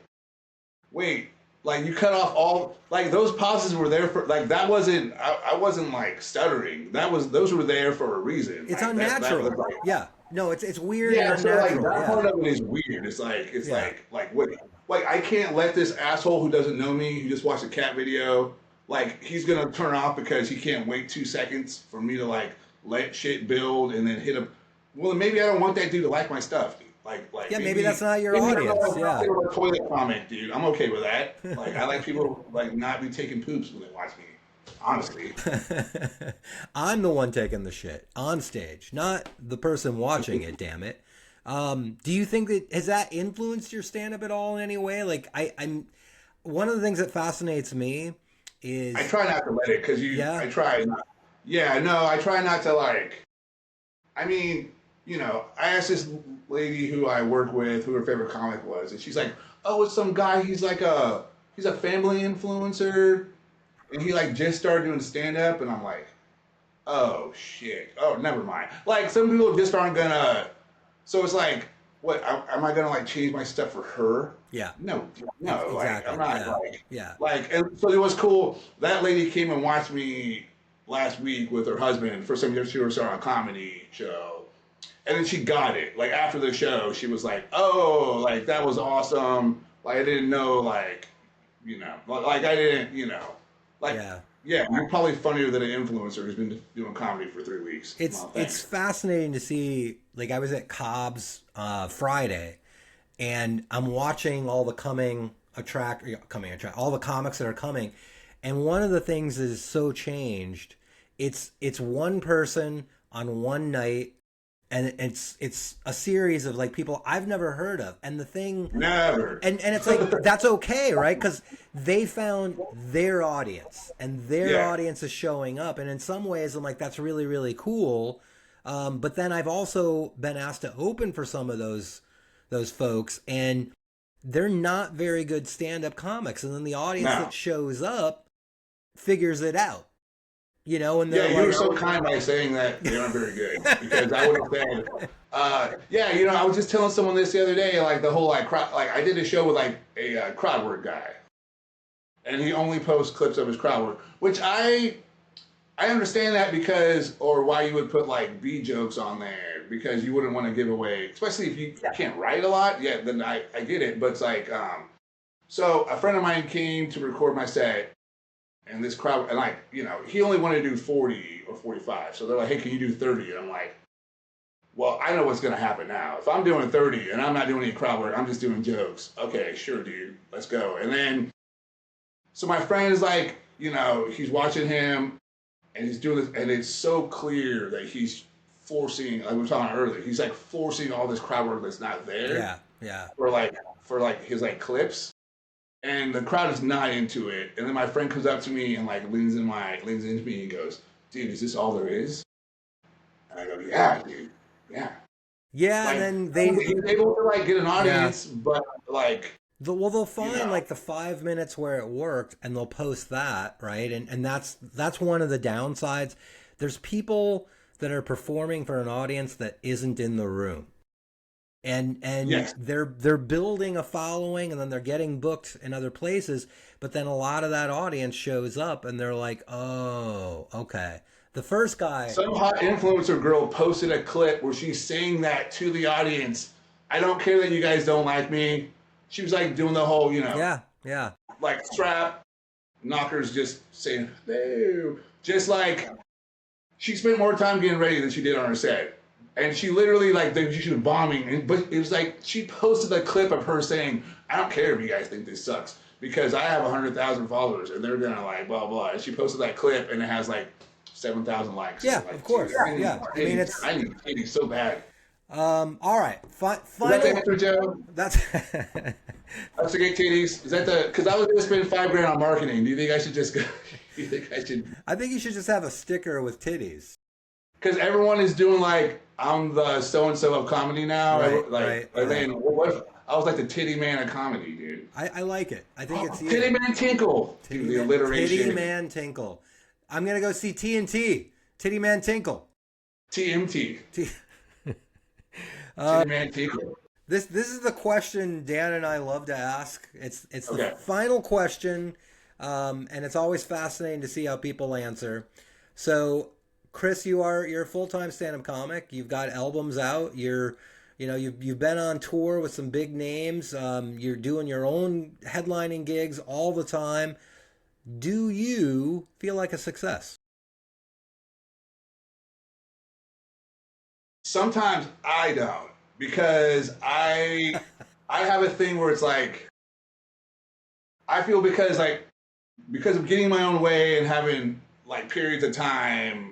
wait, Like you cut off all like those pauses were there for like that wasn't I wasn't like stuttering. Those were there for a reason. It's like, unnatural. That was like, Yeah. No, it's weird yeah, and so like unnatural. that Yeah. part of it is weird. It's Yeah. like what like I can't let this asshole who doesn't know me, who just watched a cat video, like he's gonna turn off because he can't wait 2 seconds for me to like let shit build and then hit him. Well, maybe I don't want that dude to like my stuff, dude. Like Yeah, maybe that's not your audience. Yeah. A toilet comment, dude. I'm okay with that. Like I like people like not be taking poops when they watch me. Honestly, I'm the one taking the shit on stage, not the person watching it. Damn it. Do you think that has that influenced your stand-up at all in any way? Like I'm one of the things that fascinates me is I try not to let it because Yeah. I try not. Yeah, no, I try not to like. I mean, I asked this lady who I work with who her favorite comic was, and she's like, "Oh, it's some guy. He's a family influencer, and he like just started doing stand up." And I'm like, "Oh shit. Oh, never mind." Like some people just aren't gonna. So it's like, what? Am I gonna like change my stuff for her? Yeah. No. Exactly. Like I'm not Yeah. like. Yeah. Like, and so it was cool. That lady came and watched me last week with her husband. First time she ever saw a comedy show. And then she got it. Like after the show, she was like, "Oh, like that was awesome. Like I didn't know, like I didn't, like yeah, you're probably funnier than an influencer who's been doing comedy for 3 weeks." It's fascinating to see. Like I was at Cobb's Friday, and I'm watching all the all the comics that are coming, and one of the things that is so changed. It's one person on one night. And it's a series of like people I've never heard of, and the thing never, and it's like that's okay, right? Because they found their audience, and their audience is showing up, and in some ways I'm like that's really really cool. But then I've also been asked to open for some of those folks, and they're not very good stand-up comics, and then the audience that shows up figures it out. And yeah, you were so kind by saying that they aren't very good because I would have said, I was just telling someone this the other day, like the whole like I did a show with like a crowd work guy, and he only posts clips of his crowd work, which I understand that or why you would put like B jokes on there because you wouldn't want to give away, especially if you can't write a lot. Yeah, then I get it, but it's like so a friend of mine came to record my set. And this crowd, and like, he only wanted to do 40 or 45. So they're like, "Hey, can you do 30? And I'm like, well, I know what's going to happen now. If I'm doing 30 and I'm not doing any crowd work, I'm just doing jokes. Okay, sure, dude. Let's go." And then, so my friend is like, he's watching him and he's doing this. And it's so clear that he's forcing, like we were talking about earlier, he's like forcing all this crowd work that's not there. Yeah, yeah. For his like clips. And the crowd is not into it. And then my friend comes up to me and like leans into me and goes, "Dude, is this all there is?" And I go, "Yeah, dude. Yeah." Yeah, like, and then he's able to like get an audience, but like they'll find like the 5 minutes where it worked and they'll post that, right? And that's one of the downsides. There's people that are performing for an audience that isn't in the room. And yes. they're building a following, and then they're getting booked in other places, but then a lot of that audience shows up and they're like, "Oh, okay." The first guy, some hot influencer girl posted a clip where she's saying that to the audience. "I don't care that you guys don't like me." She was like doing the whole, yeah, like strap knockers, just saying, "No." Just like she spent more time getting ready than she did on her set. And she literally, like, she was bombing. But it was like, she posted a clip of her saying, "I don't care if you guys think this sucks, because I have 100,000 followers, and they're going to, like, blah, blah." And she posted that clip, and it has, like, 7,000 likes. Yeah, like, of course. I need Katie so bad. All right. Final. Is that the answer, Joe? That's to get titties. Is that because I was going to spend $5,000 on marketing. Do you think I should just go? Do you think I should? I think you should just have a sticker with titties. Because everyone is doing like, "I'm the so-and-so of comedy now." Right. What if I was like the titty man of comedy, dude? I like it. I think it's Titty man Tinkle. The alliteration. Titty man Tinkle. I'm going to go see TNT. Titty man Tinkle. TMT. Titty man Tinkle. This is the question Dan and I love to ask. It's Okay. the final question, and it's always fascinating to see how people answer. So, Kris, you're a full-time stand-up comic. You've got albums out. You've been on tour with some big names. You're doing your own headlining gigs all the time. Do you feel like a success? Sometimes I don't, because I have a thing where it's like I feel because of getting my own way and having like periods of time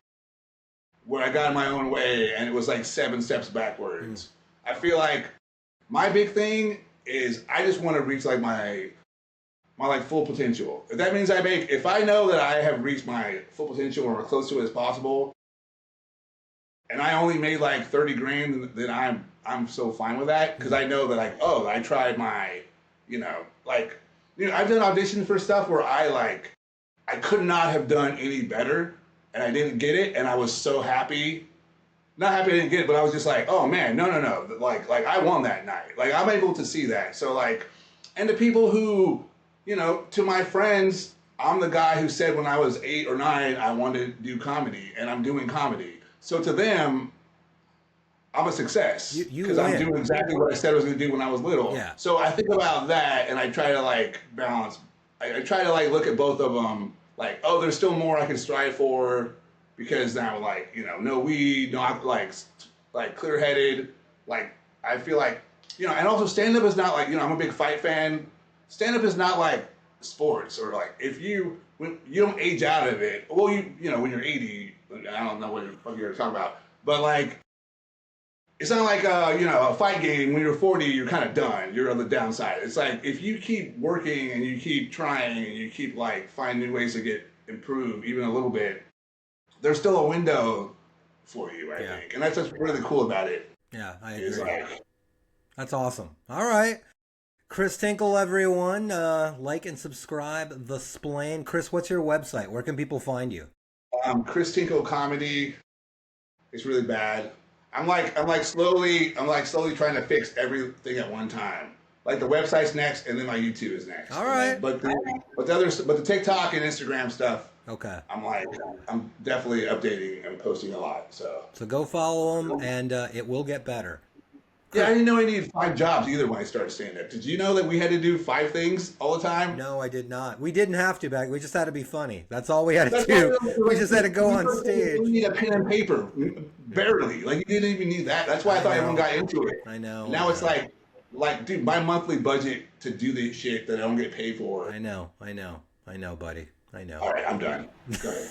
where I got in my own way and it was like 7 steps backwards. I feel like my big thing is I just want to reach like my like full potential. If that means if I know that I have reached my full potential or close to it as possible, and I only made like 30 grand, then I'm so fine with that, because I know that like, oh, I tried my, I've done auditions for stuff where I could not have done any better, and I didn't get it, and I was so happy. Not happy I didn't get it, but I was just like, oh man, no, like I won that night. Like I'm able to see that. So like, and the people who, to my friends, I'm the guy who said when I was 8 or 9 I wanted to do comedy, and I'm doing comedy. So to them, I'm a success because I'm doing exactly what I said I was going to do when I was little. Yeah. So I think about that, and I try to like balance. I try to like look at both of them. Like, oh, there's still more I can strive for, because now like no weed, no like clear-headed. Like I feel like and also stand-up is not like I'm a big fight fan. Stand-up is not like sports, or like when you don't age out of it. Well, when you're 80. I don't know what you're talking about, but like, it's not like a fight game. When you're 40, you're kind of done. You're on the downside. It's like if you keep working and you keep trying and you keep like find new ways to get improved, even a little bit, there's still a window for you, I think, and that's what's really cool about it. Yeah, I agree. That's awesome. All right, Kris Tinkle, everyone, like and subscribe. The Splain. Kris, what's your website? Where can people find you? Kris Tinkle Comedy. It's really bad. I'm slowly trying to fix everything at one time. Like the website's next, and then my YouTube is next. All right. But the TikTok and Instagram stuff. Okay. I'm definitely updating and posting a lot. So go follow them, and it will get better. Yeah, I didn't know I needed 5 jobs either when I started stand-up. Did you know that we had to do 5 things all the time? No, I did not. We didn't have to back. We just had to be funny. That's all we had to do. We just had to go on stage. You need a pen and paper, barely. Like you didn't even need that. That's why I thought everyone got into it. I know. Now it's like, dude, my monthly budget to do this shit that I don't get paid for. I know, buddy. I know. All right, I'm done. Go ahead.